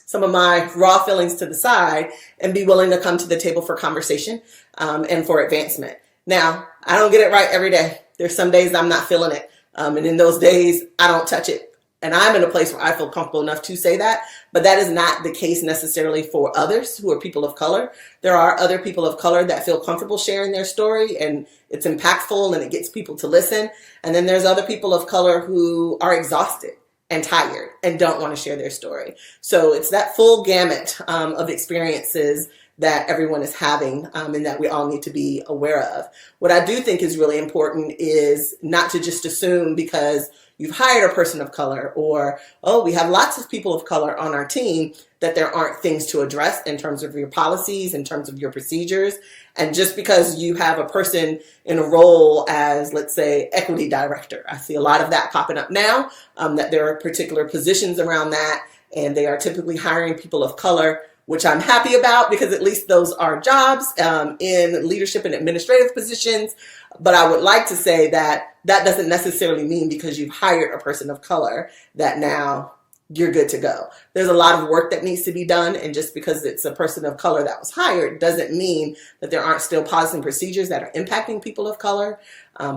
some of my raw feelings to the side and be willing to come to the table for conversation and for advancement. Now, I don't get it right every day. There's some days I'm not feeling it, and in those days, I don't touch it. And I'm in a place where I feel comfortable enough to say that, but that is not the case necessarily for others who are people of color. There are other people of color that feel comfortable sharing their story, and it's impactful and it gets people to listen. And then there's other people of color who are exhausted and tired and don't want to share their story. So it's that full gamut of experiences that everyone is having, and that we all need to be aware of. What I do think is really important is not to just assume because you've hired a person of color, or, oh, we have lots of people of color on our team, that there aren't things to address in terms of your policies, in terms of your procedures. And just because you have a person in a role as, let's say, equity director, I see a lot of that popping up now, that there are particular positions around that, and they are typically hiring people of color, which I'm happy about because at least those are jobs in leadership and administrative positions. But I would like to say that that doesn't necessarily mean because you've hired a person of color that now you're good to go. There's a lot of work that needs to be done, and just because it's a person of color that was hired doesn't mean that there aren't still policies and procedures that are impacting people of color,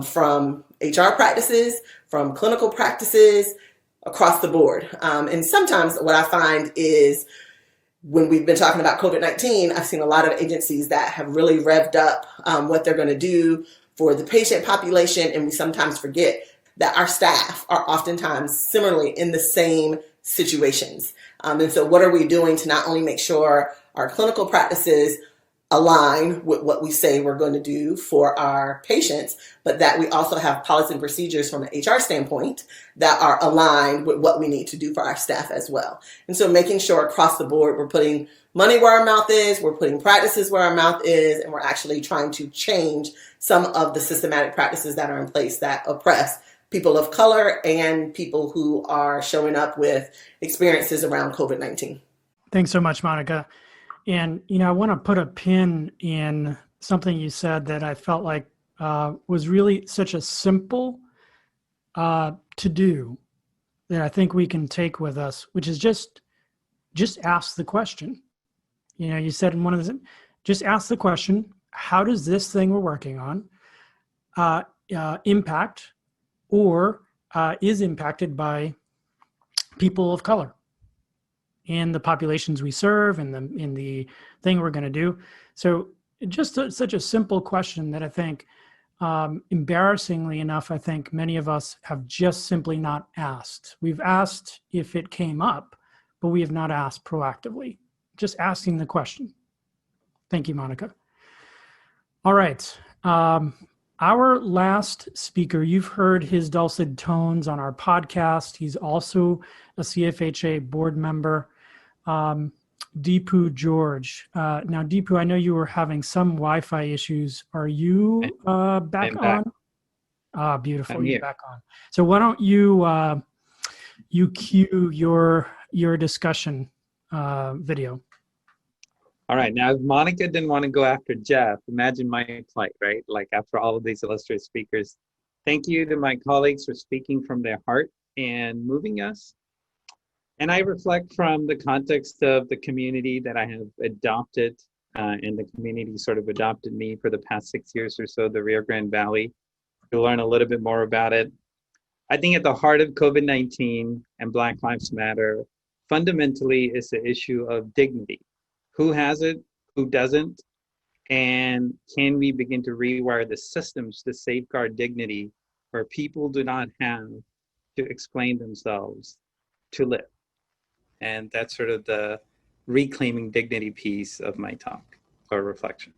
from HR practices, from clinical practices, across the board. And sometimes what I find is when we've been talking about COVID-19, I've seen a lot of agencies that have really revved up what they're going to do for the patient population, and we sometimes forget that our staff are oftentimes similarly in the same situations. And so what are we doing to not only make sure our clinical practices align with what we say we're going to do for our patients, but that we also have policies and procedures from an HR standpoint that are aligned with what we need to do for our staff as well. And so making sure across the board we're putting money where our mouth is, we're putting practices where our mouth is, and we're actually trying to change some of the systematic practices that are in place that oppress people of color and people who are showing up with experiences around COVID-19. Thanks so much, Monica. And, I want to put a pin in something you said that I felt like was really such a simple to do that I think we can take with us, which is just ask the question. You said in one of the, just ask the question, how does this thing we're working on impact or is impacted by people of color and the populations we serve and in the thing we're going to do. So just such a simple question that I think, embarrassingly enough, I think many of us have just simply not asked. We've asked if it came up, but we have not asked proactively. Just asking the question. Thank you, Monica. All right. Our last speaker, you've heard his dulcet tones on our podcast. He's also a CFHA board member. Deepu George. Now, Deepu, I know you were having some Wi-Fi issues. Are you back on? Beautiful. You're back on. So why don't you cue your discussion video? All right. Now, if Monica didn't want to go after Jeff, imagine my plight, right? Like after all of these illustrious speakers, thank you to my colleagues for speaking from their heart and moving us. And I reflect from the context of the community that I have adopted, and the community sort of adopted me for the past 6 years or so, the Rio Grande Valley, to learn a little bit more about it. I think at the heart of COVID-19 and Black Lives Matter, fundamentally is the issue of dignity. Who has it, who doesn't, and can we begin to rewire the systems to safeguard dignity where people do not have to explain themselves to live. And that's sort of the reclaiming dignity piece of my talk or reflection.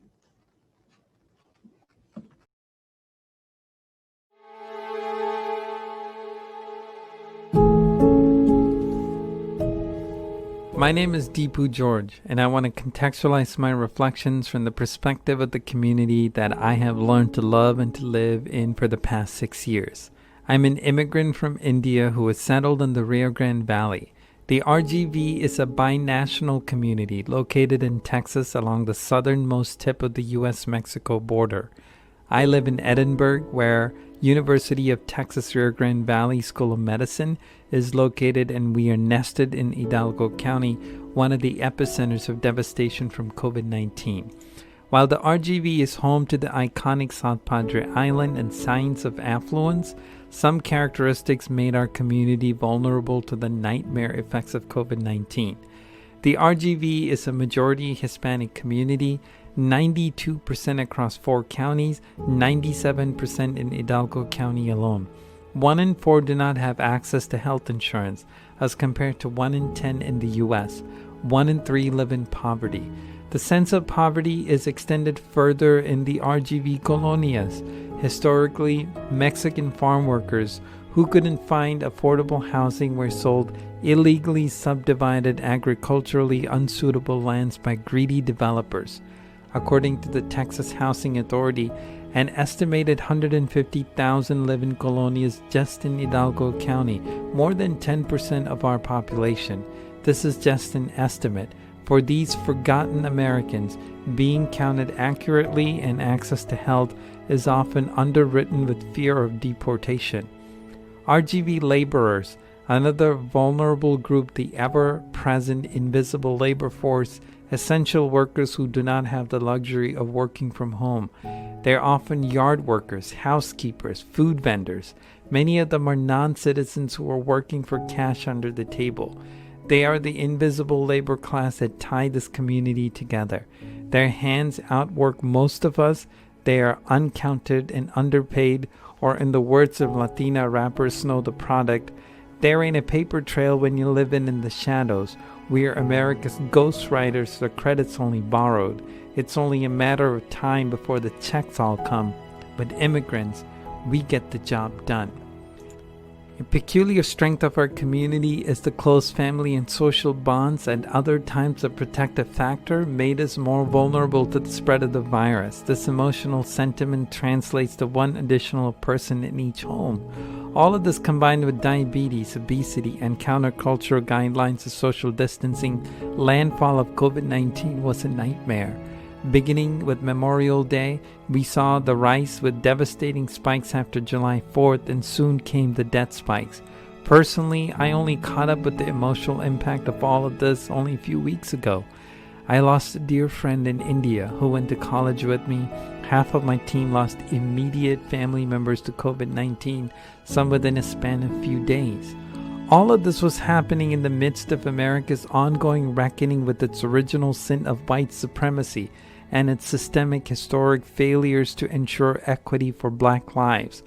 My name is Deepu George, and I want to contextualize my reflections from the perspective of the community that I have learned to love and to live in for the past 6 years. I'm an immigrant from India who is settled in the Rio Grande Valley. The Rgb is a binational community located in Texas along the southernmost tip of the US-Mexico border. I live in Edinburgh, where University of Texas Rio Grande Valley School of Medicine is located, and we are nested in Hidalgo County, one of the epicenters of devastation from COVID-19. While the Rgb is home to the iconic South Padre Island and signs of affluence, some characteristics made our community vulnerable to the nightmare effects of COVID-19. The Rgb is a majority Hispanic community, 92% across 4 counties, 97% in Hidalgo County alone. 1 in 4 do not have access to health insurance, as compared to 1 in 10 in the U.S. 1 in 3 live in poverty. The sense of poverty is extended further in the Rgb colonias. Historically, Mexican farm workers who couldn't find affordable housing were sold illegally subdivided agriculturally unsuitable lands by greedy developers. According to the Texas Housing Authority, an estimated 150,000 live in colonias just in Hidalgo County, more than 10% of our population. This is just an estimate. For these forgotten Americans, being counted accurately and access to health is often underwritten with fear of deportation. Rgb Laborers, another vulnerable group, the ever-present invisible labor force, essential workers who do not have the luxury of working from home. They're often yard workers, housekeepers, food vendors. Many of them are non-citizens who are working for cash under the table. They are the invisible labor class that tie this community together. Their hands outwork most of us. They are uncounted and underpaid, or in the words of Latina rapper Snow the Product, there ain't a paper trail when you live in the shadows. We are America's ghostwriters, the credit's only borrowed. It's only a matter of time before the checks all come. But immigrants, we get the job done. A peculiar strength of our community is the close family and social bonds. At other times, a protective factor made us more vulnerable to the spread of the virus. This emotional sentiment translates to 1 additional person in each home. All of this combined with diabetes, obesity, and countercultural guidelines of social distancing, landfall of COVID-19 was a nightmare. Beginning with Memorial Day, we saw the rise with devastating spikes after July 4th, and soon came the death spikes. Personally, I only caught up with the emotional impact of all of this only a few weeks ago. I lost a dear friend in India who went to college with me. Half of my team lost immediate family members to COVID-19, some within a span of a few days. All of this was happening in the midst of America's ongoing reckoning with its original sin of white supremacy and its systemic historic failures to ensure equity for Black lives.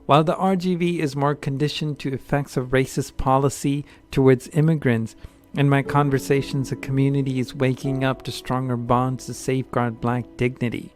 While the Rgb is more conditioned to effects of racist policy towards immigrants, in my conversations, the community is waking up to stronger bonds to safeguard Black dignity.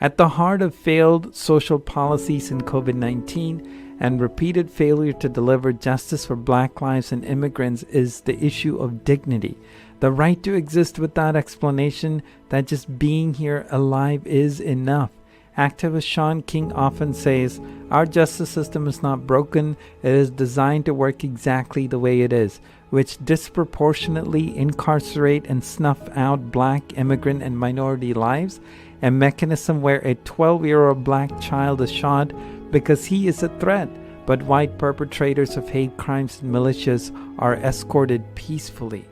At the heart of failed social policies in COVID-19 and repeated failure to deliver justice for Black lives and immigrants is the issue of dignity. The right to exist without explanation, that just being here alive is enough. Activist Sean King often says, our justice system is not broken, it is designed to work exactly the way it is, which disproportionately incarcerate and snuff out Black, immigrant, and minority lives, a mechanism where a 12-year-old Black child is shot because he is a threat, but white perpetrators of hate crimes and militias are escorted peacefully.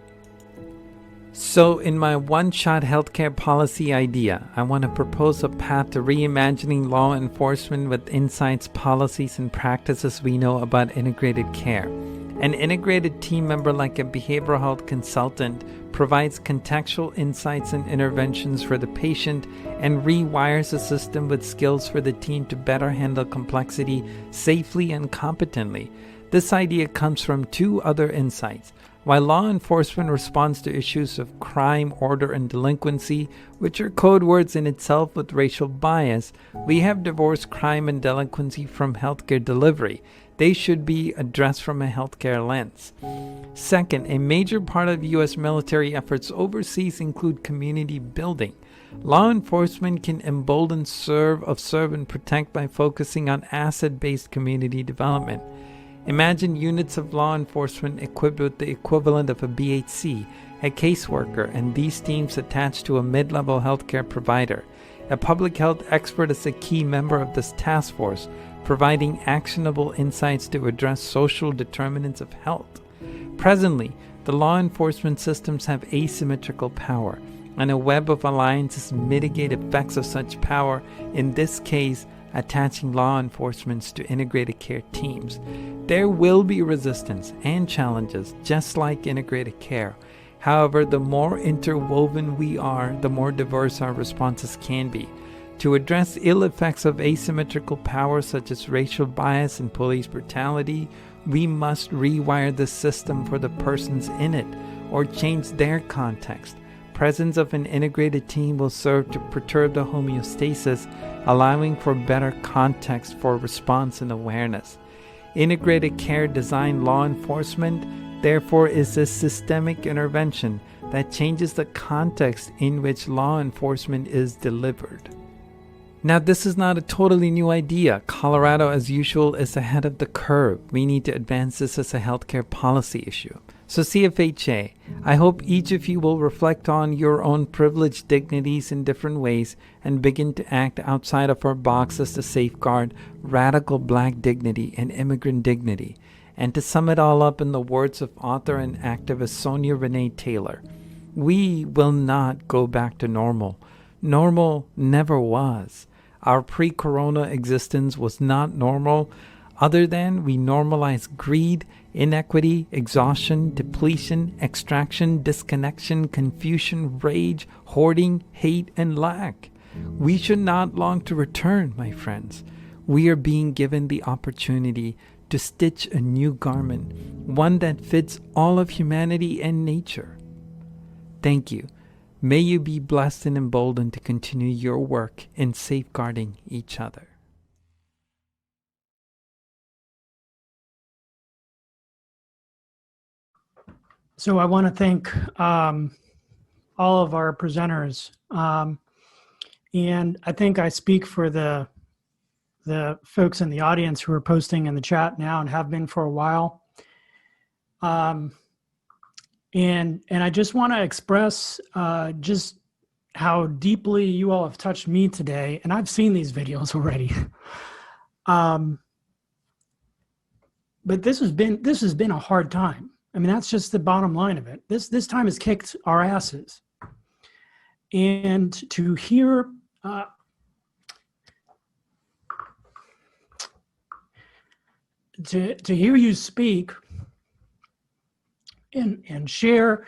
So in my one-shot healthcare policy idea, I want to propose a path to reimagining law enforcement with insights, policies, and practices we know about integrated care. An integrated team member like a behavioral health consultant provides contextual insights and interventions for the patient, and rewires the system with skills for the team to better handle complexity safely and competently. This idea comes from two other insights. While law enforcement responds to issues of crime, order, and delinquency, which are code words in itself with racial bias, we have divorced crime and delinquency from healthcare delivery. They should be addressed from a healthcare lens. Second, a major part of U.S. military efforts overseas include community building. Law enforcement can embolden, serve, and protect by focusing on asset-based community development. Imagine units of law enforcement equipped with the equivalent of a BHC, a caseworker, and these teams attached to a mid-level healthcare provider. A public health expert is a key member of this task force, providing actionable insights to address social determinants of health. Presently, the law enforcement systems have asymmetrical power, and a web of alliances mitigate effects of such power, in this case, attaching law enforcement to integrated care teams. There will be resistance and challenges, just like integrated care. However, the more interwoven we are, the more diverse our responses can be. To address ill effects of asymmetrical power such as racial bias and police brutality, we must rewire the system for the persons in it, or change their context. Presence of an integrated team will serve to perturb the homeostasis, allowing for better context for response and awareness. Integrated care design law enforcement, therefore, is a systemic intervention that changes the context in which law enforcement is delivered. Now, this is not a totally new idea. Colorado, as usual, is ahead of the curve. We need to advance this as a healthcare policy issue. So CFHA, I hope each of you will reflect on your own privileged dignities in different ways and begin to act outside of our boxes to safeguard radical Black dignity and immigrant dignity. And to sum it all up in the words of author and activist Sonia Renee Taylor, we will not go back to normal. Normal never was. Our pre-corona existence was not normal, other than we normalized greed, inequity, exhaustion, depletion, extraction, disconnection, confusion, rage, hoarding, hate, and lack. We should not long to return, my friends. We are being given the opportunity to stitch a new garment, one that fits all of humanity and nature. Thank you. May you be blessed and emboldened to continue your work in safeguarding each other. So I want to thank all of our presenters. And I think I speak for the folks in the audience who are posting in the chat now and have been for a while. And I just want to express just how deeply you all have touched me today. And I've seen these videos already. But this has been a hard time. I mean, that's just the bottom line of it. This time has kicked our asses. And to hear to hear you speak and share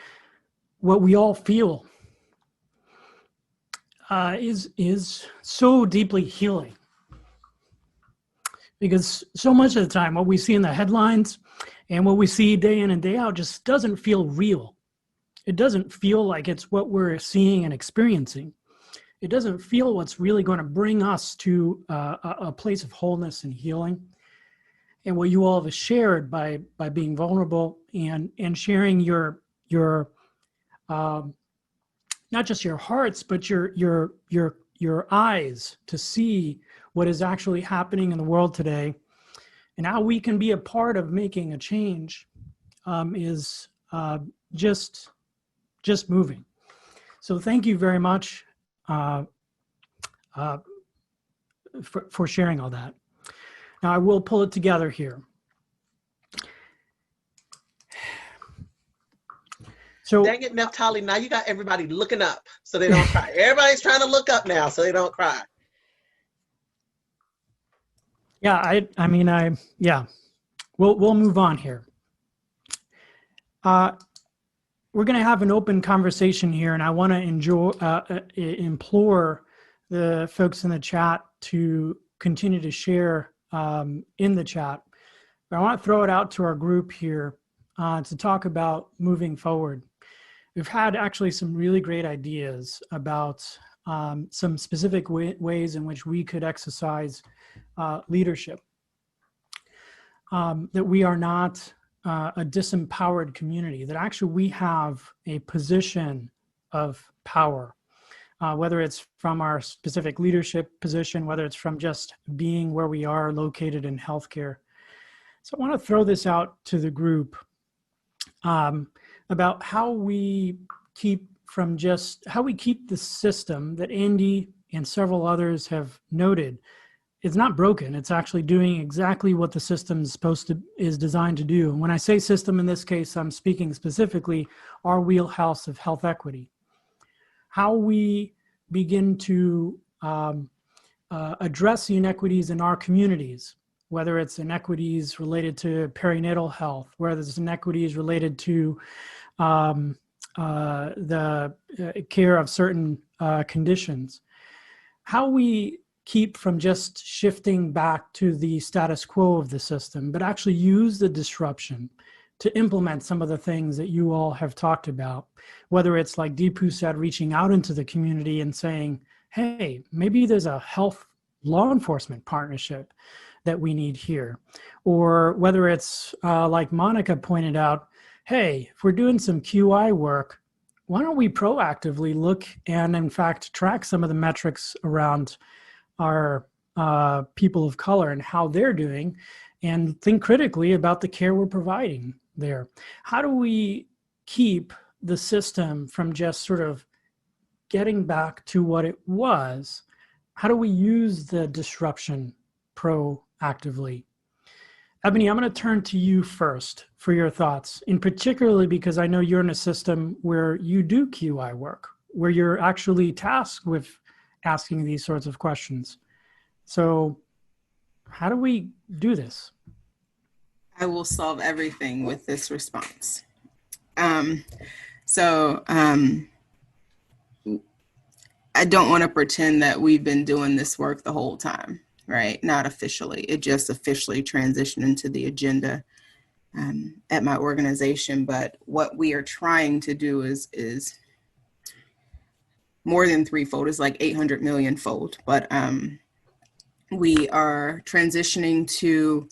what we all feel is so deeply healing. Because so much of the time, what we see in the headlines and what we see day in and day out just doesn't feel real. It doesn't feel like it's what we're seeing and experiencing. It doesn't feel what's really going to bring us to a place of wholeness and healing. And what you all have shared by being vulnerable and sharing your not just your hearts, but your eyes to see what is actually happening in the world today and how we can be a part of making a change is just moving. So thank you very much for sharing all that. Now I will pull it together here. So dang it, Neftali, now you got everybody looking up so they don't cry. Everybody's trying to look up now so they don't cry. Yeah, yeah. We'll move on here. we're going to have an open conversation here, and I want to implore the folks in the chat to continue to share in the chat. But I want to throw it out to our group here to talk about moving forward. We've had actually some really great ideas about some specific ways in which we could exercise leadership. That we are not a disempowered community, that actually we have a position of power, whether it's from our specific leadership position, whether it's from just being where we are located in healthcare. So I want to throw this out to the group about how we keep the system that Andy and several others have noted. It's not broken. It's actually doing exactly what the system is designed to do. And when I say system in this case, I'm speaking specifically our wheelhouse of health equity. How we begin to address the inequities in our communities, whether it's inequities related to perinatal health, whether it's inequities related to the care of certain conditions. How we keep from just shifting back to the status quo of the system, but actually use the disruption to implement some of the things that you all have talked about, whether it's like Deepu said, reaching out into the community and saying, hey, maybe there's a health law enforcement partnership that we need here, or whether it's like Monica pointed out, hey, if we're doing some QI work, why don't we proactively look and in fact track some of the metrics around our people of color and how they're doing, and think critically about the care we're providing there. How do we keep the system from just sort of getting back to what it was? How do we use the disruption proactively? Ebony, I'm going to turn to you first for your thoughts, in particularly because I know you're in a system where you do QI work, where you're actually tasked with asking these sorts of questions. So how do we do this? I will solve everything with this response. I don't want to pretend that we've been doing this work the whole time, right? Not officially. It just officially transitioned into the agenda at my organization. But what we are trying to do is more than threefold. It's like 800 million fold. But we are transitioning to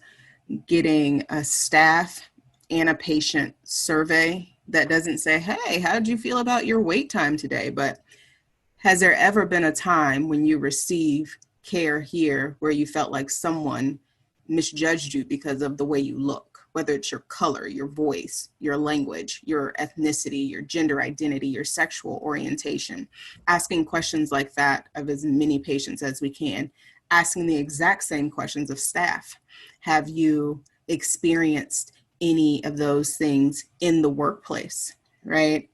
getting a staff and a patient survey that doesn't say, hey, how did you feel about your wait time today? But has there ever been a time when you receive care here where you felt like someone misjudged you because of the way you look, whether it's your color, your voice, your language, your ethnicity, your gender identity, your sexual orientation? Asking questions like that of as many patients as we can, asking the exact same questions of staff. Have you experienced any of those things in the workplace, right?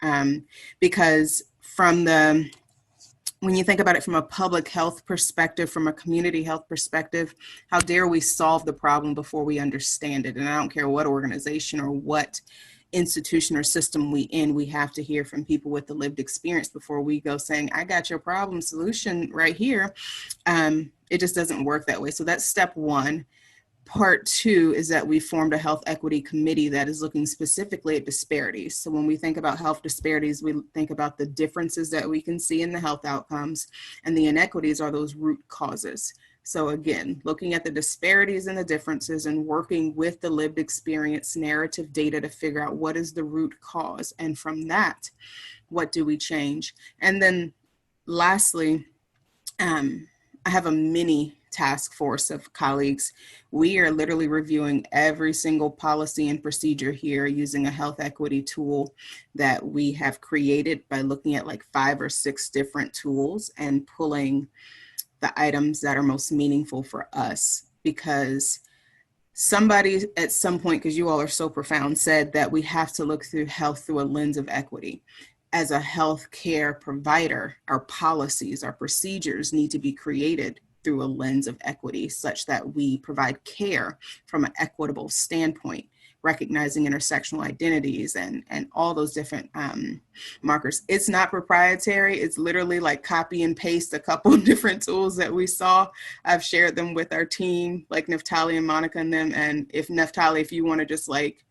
Because when you think about it from a public health perspective, from a community health perspective, how dare we solve the problem before we understand it? And I don't care what organization or what institution or system we have to hear from people with the lived experience before we go saying, I got your problem solution right here. It just doesn't work that way. So that's step one. Part two is that we formed a health equity committee that is looking specifically at disparities. So when we think about health disparities, we think about the differences that we can see in the health outcomes, and the inequities are those root causes. So again, looking at the disparities and the differences and working with the lived experience narrative data to figure out what is the root cause. And from that, what do we change? And then lastly, I have a mini task force of colleagues. We are literally reviewing every single policy and procedure here using a health equity tool that we have created by looking at like 5 or 6 different tools and pulling the items that are most meaningful for us. Because somebody at some point, because you all are so profound, said that we have to look through health through a lens of equity. As a healthcare provider, our policies, our procedures need to be created through a lens of equity such that we provide care from an equitable standpoint, recognizing intersectional identities and all those different markers. It's not proprietary. It's literally like copy and paste a couple of different tools that we saw. I've shared them with our team, like Neftali and Monica and them. And if Neftali, if you want to just like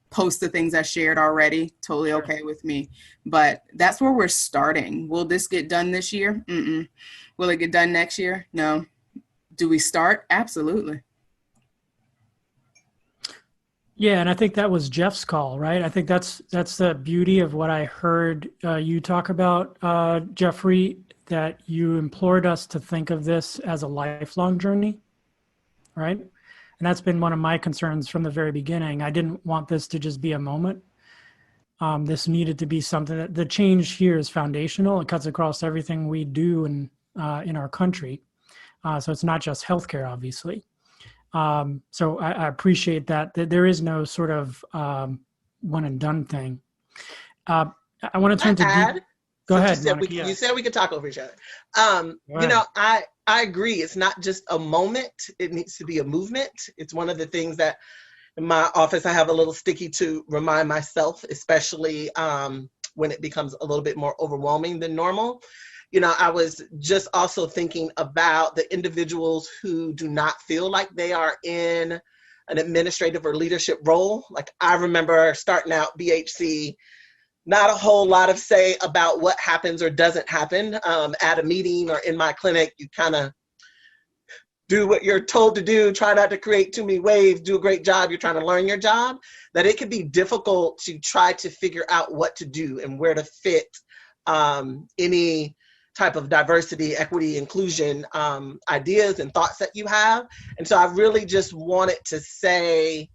post the things I shared already, totally okay with me. But that's where we're starting. Will this get done this year? Mm-mm. Will it get done next year? No. Do we start? Absolutely. Yeah, and I think that was Jeff's call, right? I think that's the beauty of what I heard you talk about, Jeffrey, that you implored us to think of this as a lifelong journey, right? And that's been one of my concerns from the very beginning. I didn't want this to just be a moment. This needed to be something that the change here is foundational. It cuts across everything we do in our country. So it's not just healthcare, obviously. So I appreciate that there is no sort of one and done thing. I want to turn to go ahead. You said we could talk over each other. You know, I agree. It's not just a moment. It needs to be a movement. It's one of the things that in my office I have a little sticky to remind myself, especially when it becomes a little bit more overwhelming than normal. You know, I was just also thinking about the individuals who do not feel like they are in an administrative or leadership role. Like I remember starting out BHC, not a whole lot of say about what happens or doesn't happen at a meeting or in my clinic. You kind of do what you're told to do, try not to create too many waves, do a great job. You're trying to learn your job. That it can be difficult to try to figure out what to do and where to fit any type of diversity, equity, inclusion ideas and thoughts that you have. And so I really just wanted to say,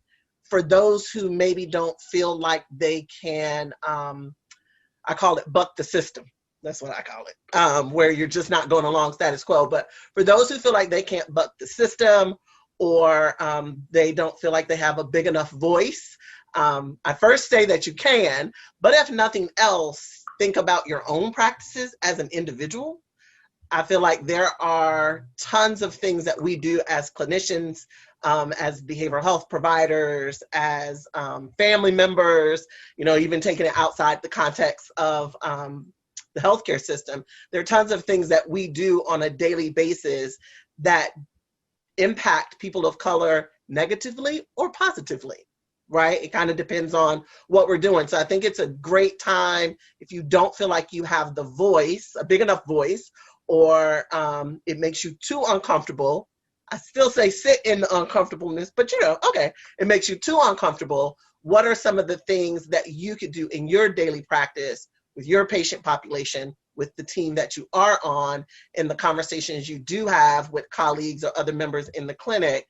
for those who maybe don't feel like they can, I call it buck the system. That's what I call it, where you're just not going along status quo. But for those who feel like they can't buck the system or they don't feel like they have a big enough voice, I first say that you can, but if nothing else, think about your own practices as an individual. I feel like there are tons of things that we do as clinicians, as behavioral health providers, as family members, you know, even taking it outside the context of the healthcare system. There are tons of things that we do on a daily basis that impact people of color negatively or positively. Right? It kind of depends on what we're doing. So I think it's a great time if you don't feel like you have the voice, a big enough voice, or it makes you too uncomfortable. I still say sit in the uncomfortableness, but you know, okay, it makes you too uncomfortable. What are some of the things that you could do in your daily practice with your patient population, with the team that you are on, and the conversations you do have with colleagues or other members in the clinic,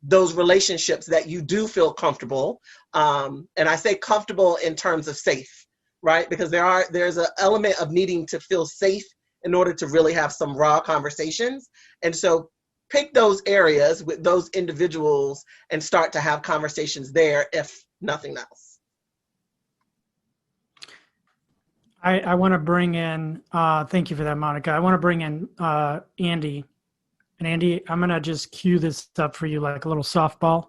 those relationships that you do feel comfortable. And I say comfortable in terms of safe, right? Because there's an element of needing to feel safe in order to really have some raw conversations. And so pick those areas with those individuals and start to have conversations there, if nothing else. I want to bring in, thank you for that, Monica. I want to bring in Andy. And Andy, I'm going to just cue this up for you like a little softball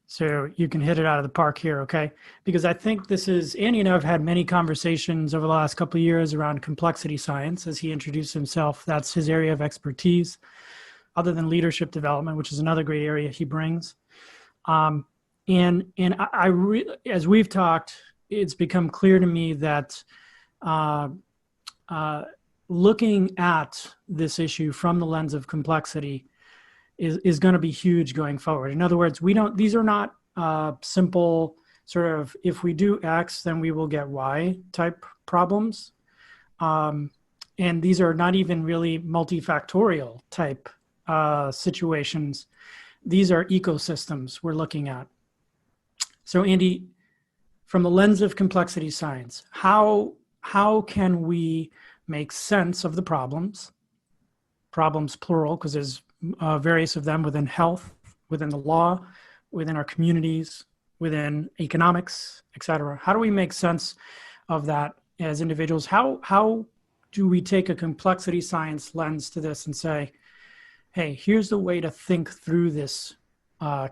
so you can hit it out of the park here, okay? Because I think this is, Andy and I have had many conversations over the last couple of years around complexity science. As he introduced himself, that's his area of expertise, other than leadership development, which is another great area he brings. And as we've talked, it's become clear to me that looking at this issue from the lens of complexity is going to be huge going forward. In other words, these are not simple sort of, if we do X, then we will get Y type problems. And these are not even really multifactorial type situations. These are ecosystems we're looking at. So Andy, from the lens of complexity science, how can we make sense of the problems plural, because there's various of them within health, within the law, within our communities, within economics, et cetera. How do we make sense of that as individuals? How do we take a complexity science lens to this and say, hey, here's the way to think through this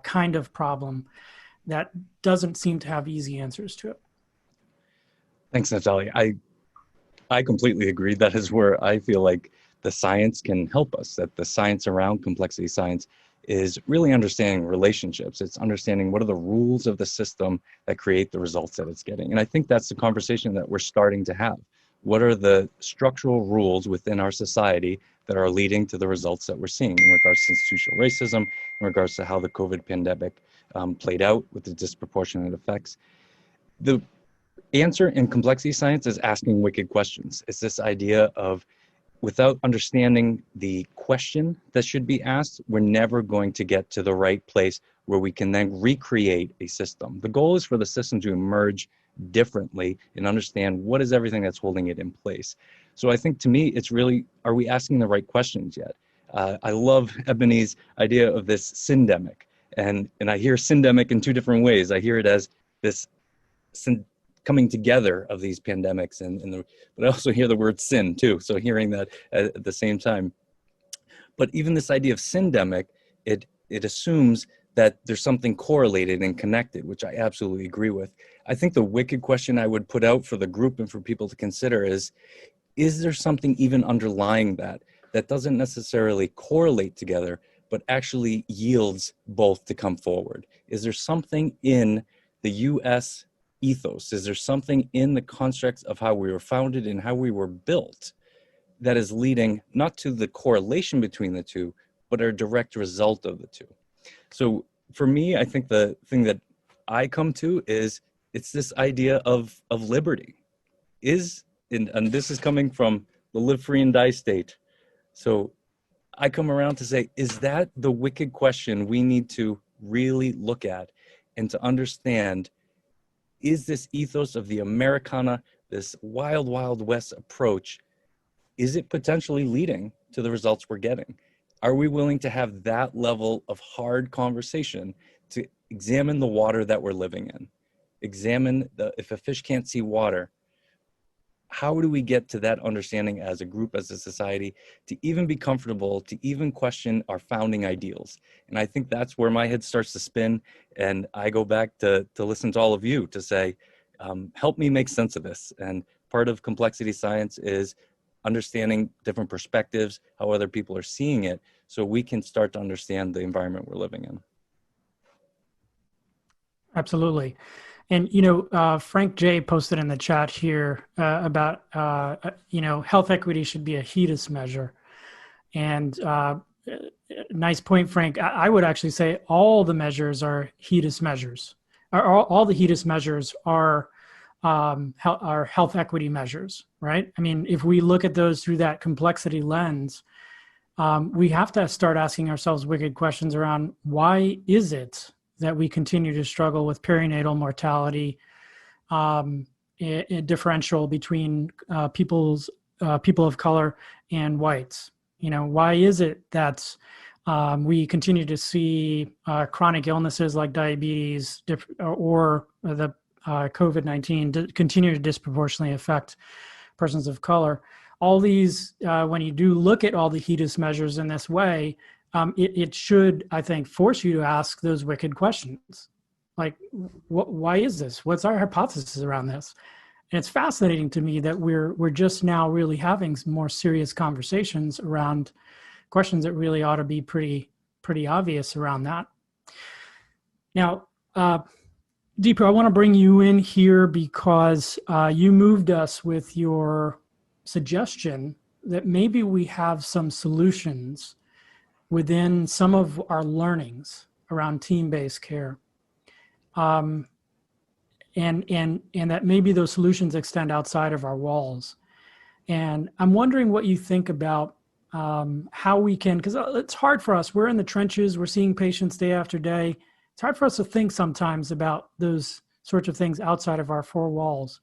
kind of problem that doesn't seem to have easy answers to it. Thanks, Natalia. I completely agree. That is where I feel like the science can help us, that the science around complexity science is really understanding relationships. It's understanding what are the rules of the system that create the results that it's getting. And I think that's the conversation that we're starting to have. What are the structural rules within our society that are leading to the results that we're seeing in regards to institutional racism, in regards to how the COVID pandemic played out with the disproportionate effects? The answer in complexity science is asking wicked questions. It's this idea of, without understanding the question that should be asked, we're never going to get to the right place where we can then recreate a system. The goal is for the system to emerge differently and understand what is everything that's holding it in place. So I think, to me, it's really, are we asking the right questions yet? I love Ebony's idea of this syndemic. And I hear syndemic in two different ways. I hear it as this coming together of these pandemics, but I also hear the word sin too. So hearing that at the same time. But even this idea of syndemic, it assumes that there's something correlated and connected, which I absolutely agree with. I think the wicked question I would put out for the group and for people to consider is there something even underlying that doesn't necessarily correlate together, but actually yields both to come forward? Is there something in the U.S. ethos? Is there something in the constructs of how we were founded and how we were built that is leading not to the correlation between the two, but a direct result of the two? So for me, I think the thing that I come to is it's this idea of liberty. And this is coming from the live free and die state. So I come around to say, is that the wicked question we need to really look at and to understand? Is this ethos of the Americana, this wild, wild west approach, is it potentially leading to the results we're getting? Are we willing to have that level of hard conversation to examine the water that we're living in? Examine if a fish can't see water, how do we get to that understanding as a group, as a society, to even be comfortable, to even question our founding ideals? And I think that's where my head starts to spin. And I go back to listen to all of you to say, help me make sense of this. And part of complexity science is understanding different perspectives, how other people are seeing it, so we can start to understand the environment we're living in. Absolutely. And, Frank J. posted in the chat here about, health equity should be a HEDIS measure. And nice point, Frank. I would actually say all the measures are HEDIS measures. All the HEDIS measures are health equity measures, right? I mean, if we look at those through that complexity lens, we have to start asking ourselves wicked questions around why is it that we continue to struggle with perinatal mortality, a differential between people of color and whites. Why is it that we continue to see chronic illnesses like diabetes or the COVID-19 continue to disproportionately affect persons of color? All these, when you do look at all the HEDIS measures in this way, it should, I think, force you to ask those wicked questions. Like, why is this? What's our hypothesis around this? And it's fascinating to me that we're just now really having some more serious conversations around questions that really ought to be pretty obvious around that. Now, Deepu, I want to bring you in here because you moved us with your suggestion that maybe we have some solutions within some of our learnings around team-based care. And that maybe those solutions extend outside of our walls. And I'm wondering what you think about how we can, because it's hard for us. We're in the trenches. We're seeing patients day after day. It's hard for us to think sometimes about those sorts of things outside of our four walls.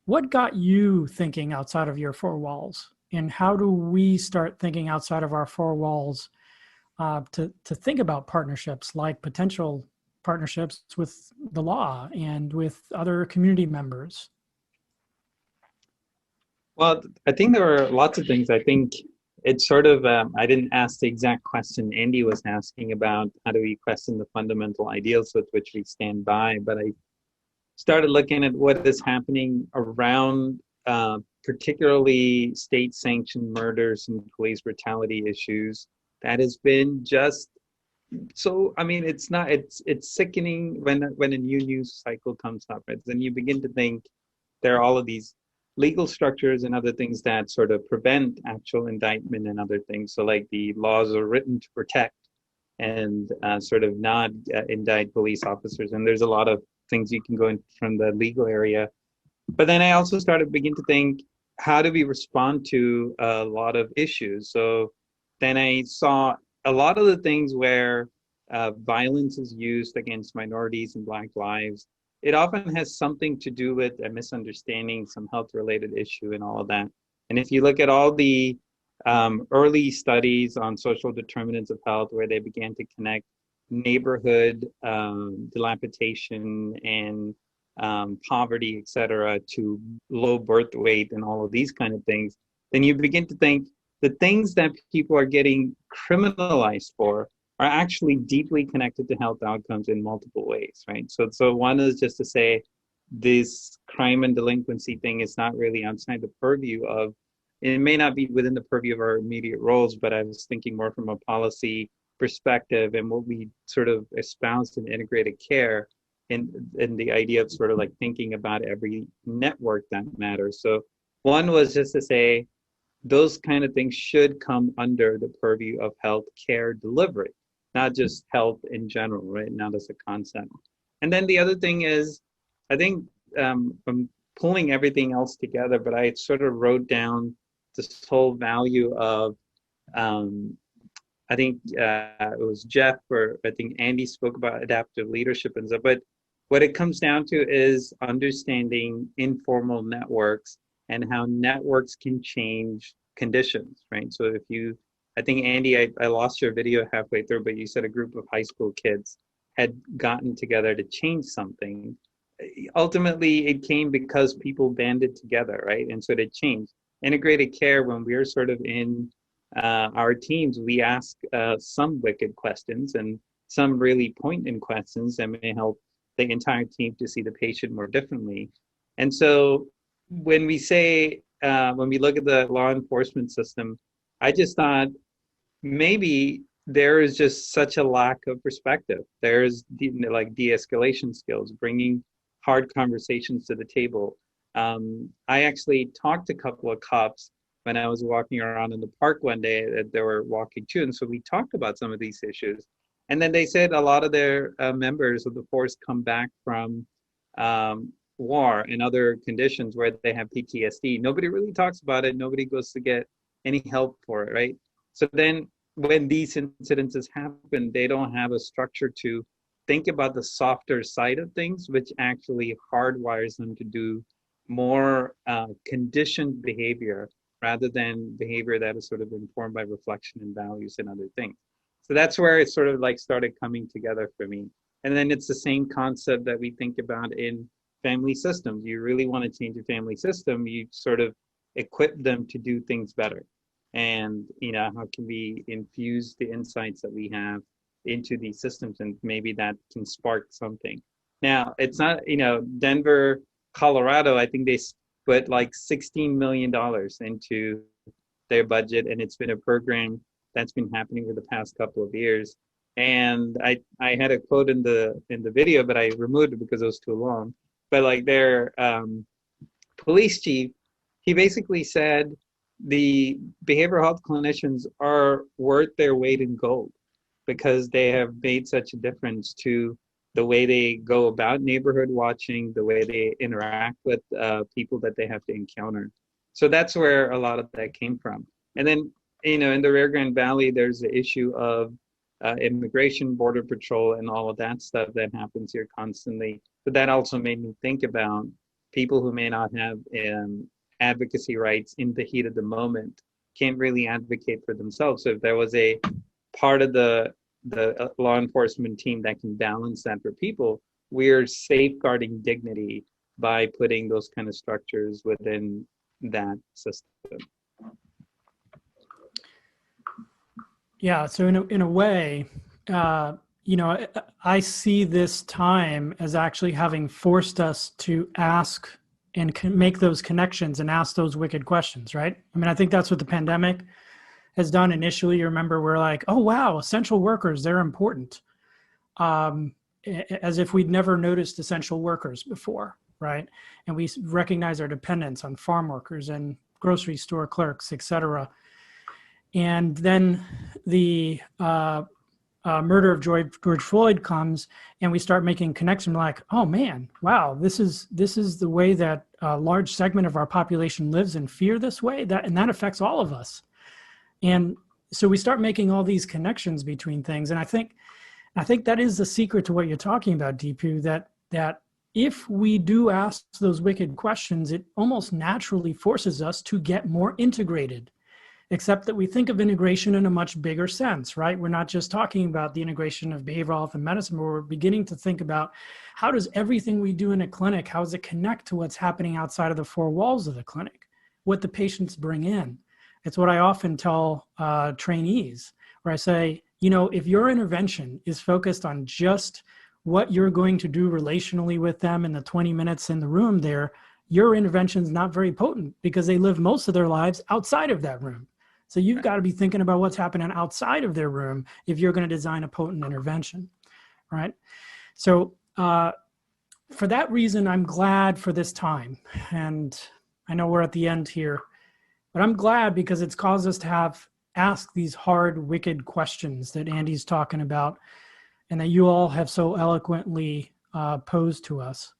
What got you thinking outside of your four walls? And how do we start thinking outside of our four walls to think about partnerships, like potential partnerships with the law and with other community members? Well, I think there are lots of things. I think it's sort of, I didn't ask the exact question Andy was asking about how do we question the fundamental ideals with which we stand by, but I started looking at what is happening around particularly state-sanctioned murders and police brutality issues. That has been just so, I mean, it's sickening when a new news cycle comes up, right? Then you begin to think there are all of these legal structures and other things that sort of prevent actual indictment and other things. So like the laws are written to protect and sort of not indict police officers. And there's a lot of things you can go in from the legal area. But then I also started begin to think, how do we respond to a lot of issues? So then I saw a lot of the things where violence is used against minorities and Black lives. It often has something to do with a misunderstanding, some health-related issue and all of that. And if you look at all the early studies on social determinants of health, where they began to connect neighborhood dilapidation and poverty, et cetera, to low birth weight and all of these kind of things, then you begin to think the things that people are getting criminalized for are actually deeply connected to health outcomes in multiple ways, right? So one is just to say this crime and delinquency thing is not really outside the purview of, it may not be within the purview of our immediate roles, but I was thinking more from a policy perspective and what we sort of espoused in integrated care in the idea of sort of like thinking about every network that matters. So one was just to say those kind of things should come under the purview of health care delivery, not just health in general, right? Not as a concept. And then the other thing is, I think I'm pulling everything else together, but I sort of wrote down this whole value of, I think it was Jeff, or I think Andy spoke about adaptive leadership and stuff, but what it comes down to is understanding informal networks and how networks can change conditions, right? So if you, I think Andy, I lost your video halfway through, but you said a group of high school kids had gotten together to change something. Ultimately, it came because people banded together, right? And so it changed. Integrated care, when we're sort of in our teams, we ask some wicked questions and some really poignant questions that may help the entire team to see the patient more differently. And so when we say, when we look at the law enforcement system, I just thought maybe there is just such a lack of perspective. There's like de-escalation skills, bringing hard conversations to the table. I actually talked to a couple of cops when I was walking around in the park one day that they were walking too. And so we talked about some of these issues. And then they said a lot of their members of the force come back from war and other conditions where they have PTSD. Nobody really talks about it. Nobody goes to get any help for it, right? So then when these incidences happen, they don't have a structure to think about the softer side of things, which actually hardwires them to do more conditioned behavior rather than behavior that is sort of informed by reflection and values and other things. So that's where it sort of like started coming together for me. And then it's the same concept that we think about in family systems. You really want to change your family system, you sort of equip them to do things better. And, you know, how can we infuse the insights that we have into these systems, and maybe that can spark something. Now, it's not, you know, Denver, Colorado, I think they put like $16 million into their budget, and it's been a program that's been happening for the past couple of years. And I had a quote in the video, but I removed it because it was too long. But like their police chief, he basically said the behavioral health clinicians are worth their weight in gold because they have made such a difference to the way they go about neighborhood watching, the way they interact with people that they have to encounter. So that's where a lot of that came from. And then, you know, in the Rio Grande Valley, there's the issue of immigration, border patrol, and all of that stuff that happens here constantly. But that also made me think about people who may not have advocacy rights in the heat of the moment, can't really advocate for themselves. So if there was a part of the law enforcement team that can balance that for people, we're safeguarding dignity by putting those kind of structures within that system. Yeah, so in a way, I see this time as actually having forced us to ask and make those connections and ask those wicked questions, right? I mean, I think that's what the pandemic has done initially. You remember, we're like, oh, wow, essential workers, they're important. As if we'd never noticed essential workers before, right? And we recognize our dependence on farm workers and grocery store clerks, et cetera. And then the murder of George Floyd comes, and we start making connections like, oh man, wow, this is the way that a large segment of our population lives in fear this way, and that affects all of us. And so we start making all these connections between things. And I think that is the secret to what you're talking about, Deepu, that if we do ask those wicked questions, it almost naturally forces us to get more integrated, except that we think of integration in a much bigger sense, right? We're not just talking about the integration of behavioral health and medicine, but we're beginning to think about how does everything we do in a clinic, how does it connect to what's happening outside of the four walls of the clinic, what the patients bring in. It's what I often tell trainees, where I say, if your intervention is focused on just what you're going to do relationally with them in the 20 minutes in the room there, your intervention is not very potent because they live most of their lives outside of that room. So you've got to be thinking about what's happening outside of their room if you're going to design a potent intervention, right? So for that reason, I'm glad for this time. And I know we're at the end here, but I'm glad because it's caused us to ask these hard, wicked questions that Andy's talking about and that you all have so eloquently posed to us.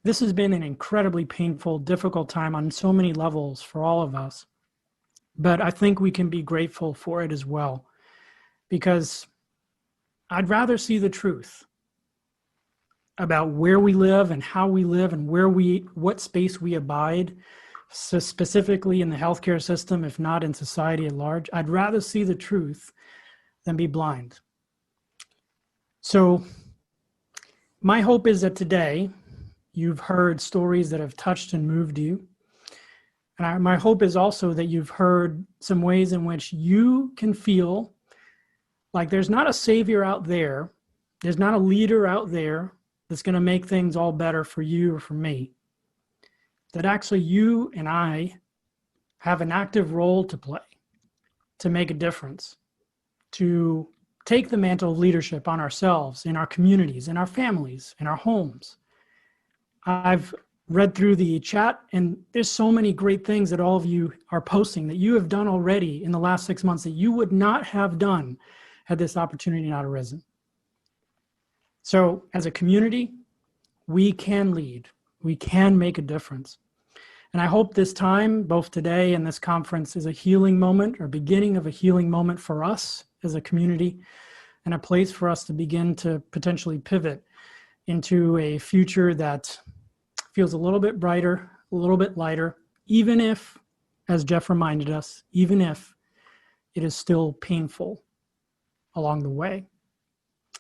This has been an incredibly painful, difficult time on so many levels for all of us. But I think we can be grateful for it as well, because I'd rather see the truth about where we live and how we live and what space we abide, so specifically in the healthcare system, if not in society at large. I'd rather see the truth than be blind. So my hope is that today you've heard stories that have touched and moved you. And my hope is also that you've heard some ways in which you can feel like there's not a savior out there, there's not a leader out there that's going to make things all better for you or for me. That actually you and I have an active role to play, to make a difference, to take the mantle of leadership on ourselves, in our communities, in our families, in our homes. I've read through the chat, and there's so many great things that all of you are posting that you have done already in the last 6 months that you would not have done had this opportunity not arisen. So as a community, we can lead, we can make a difference. And I hope this time, both today and this conference, is a healing moment or beginning of a healing moment for us as a community, and a place for us to begin to potentially pivot into a future that feels a little bit brighter, a little bit lighter, even if, as Jeff reminded us, even if it is still painful along the way.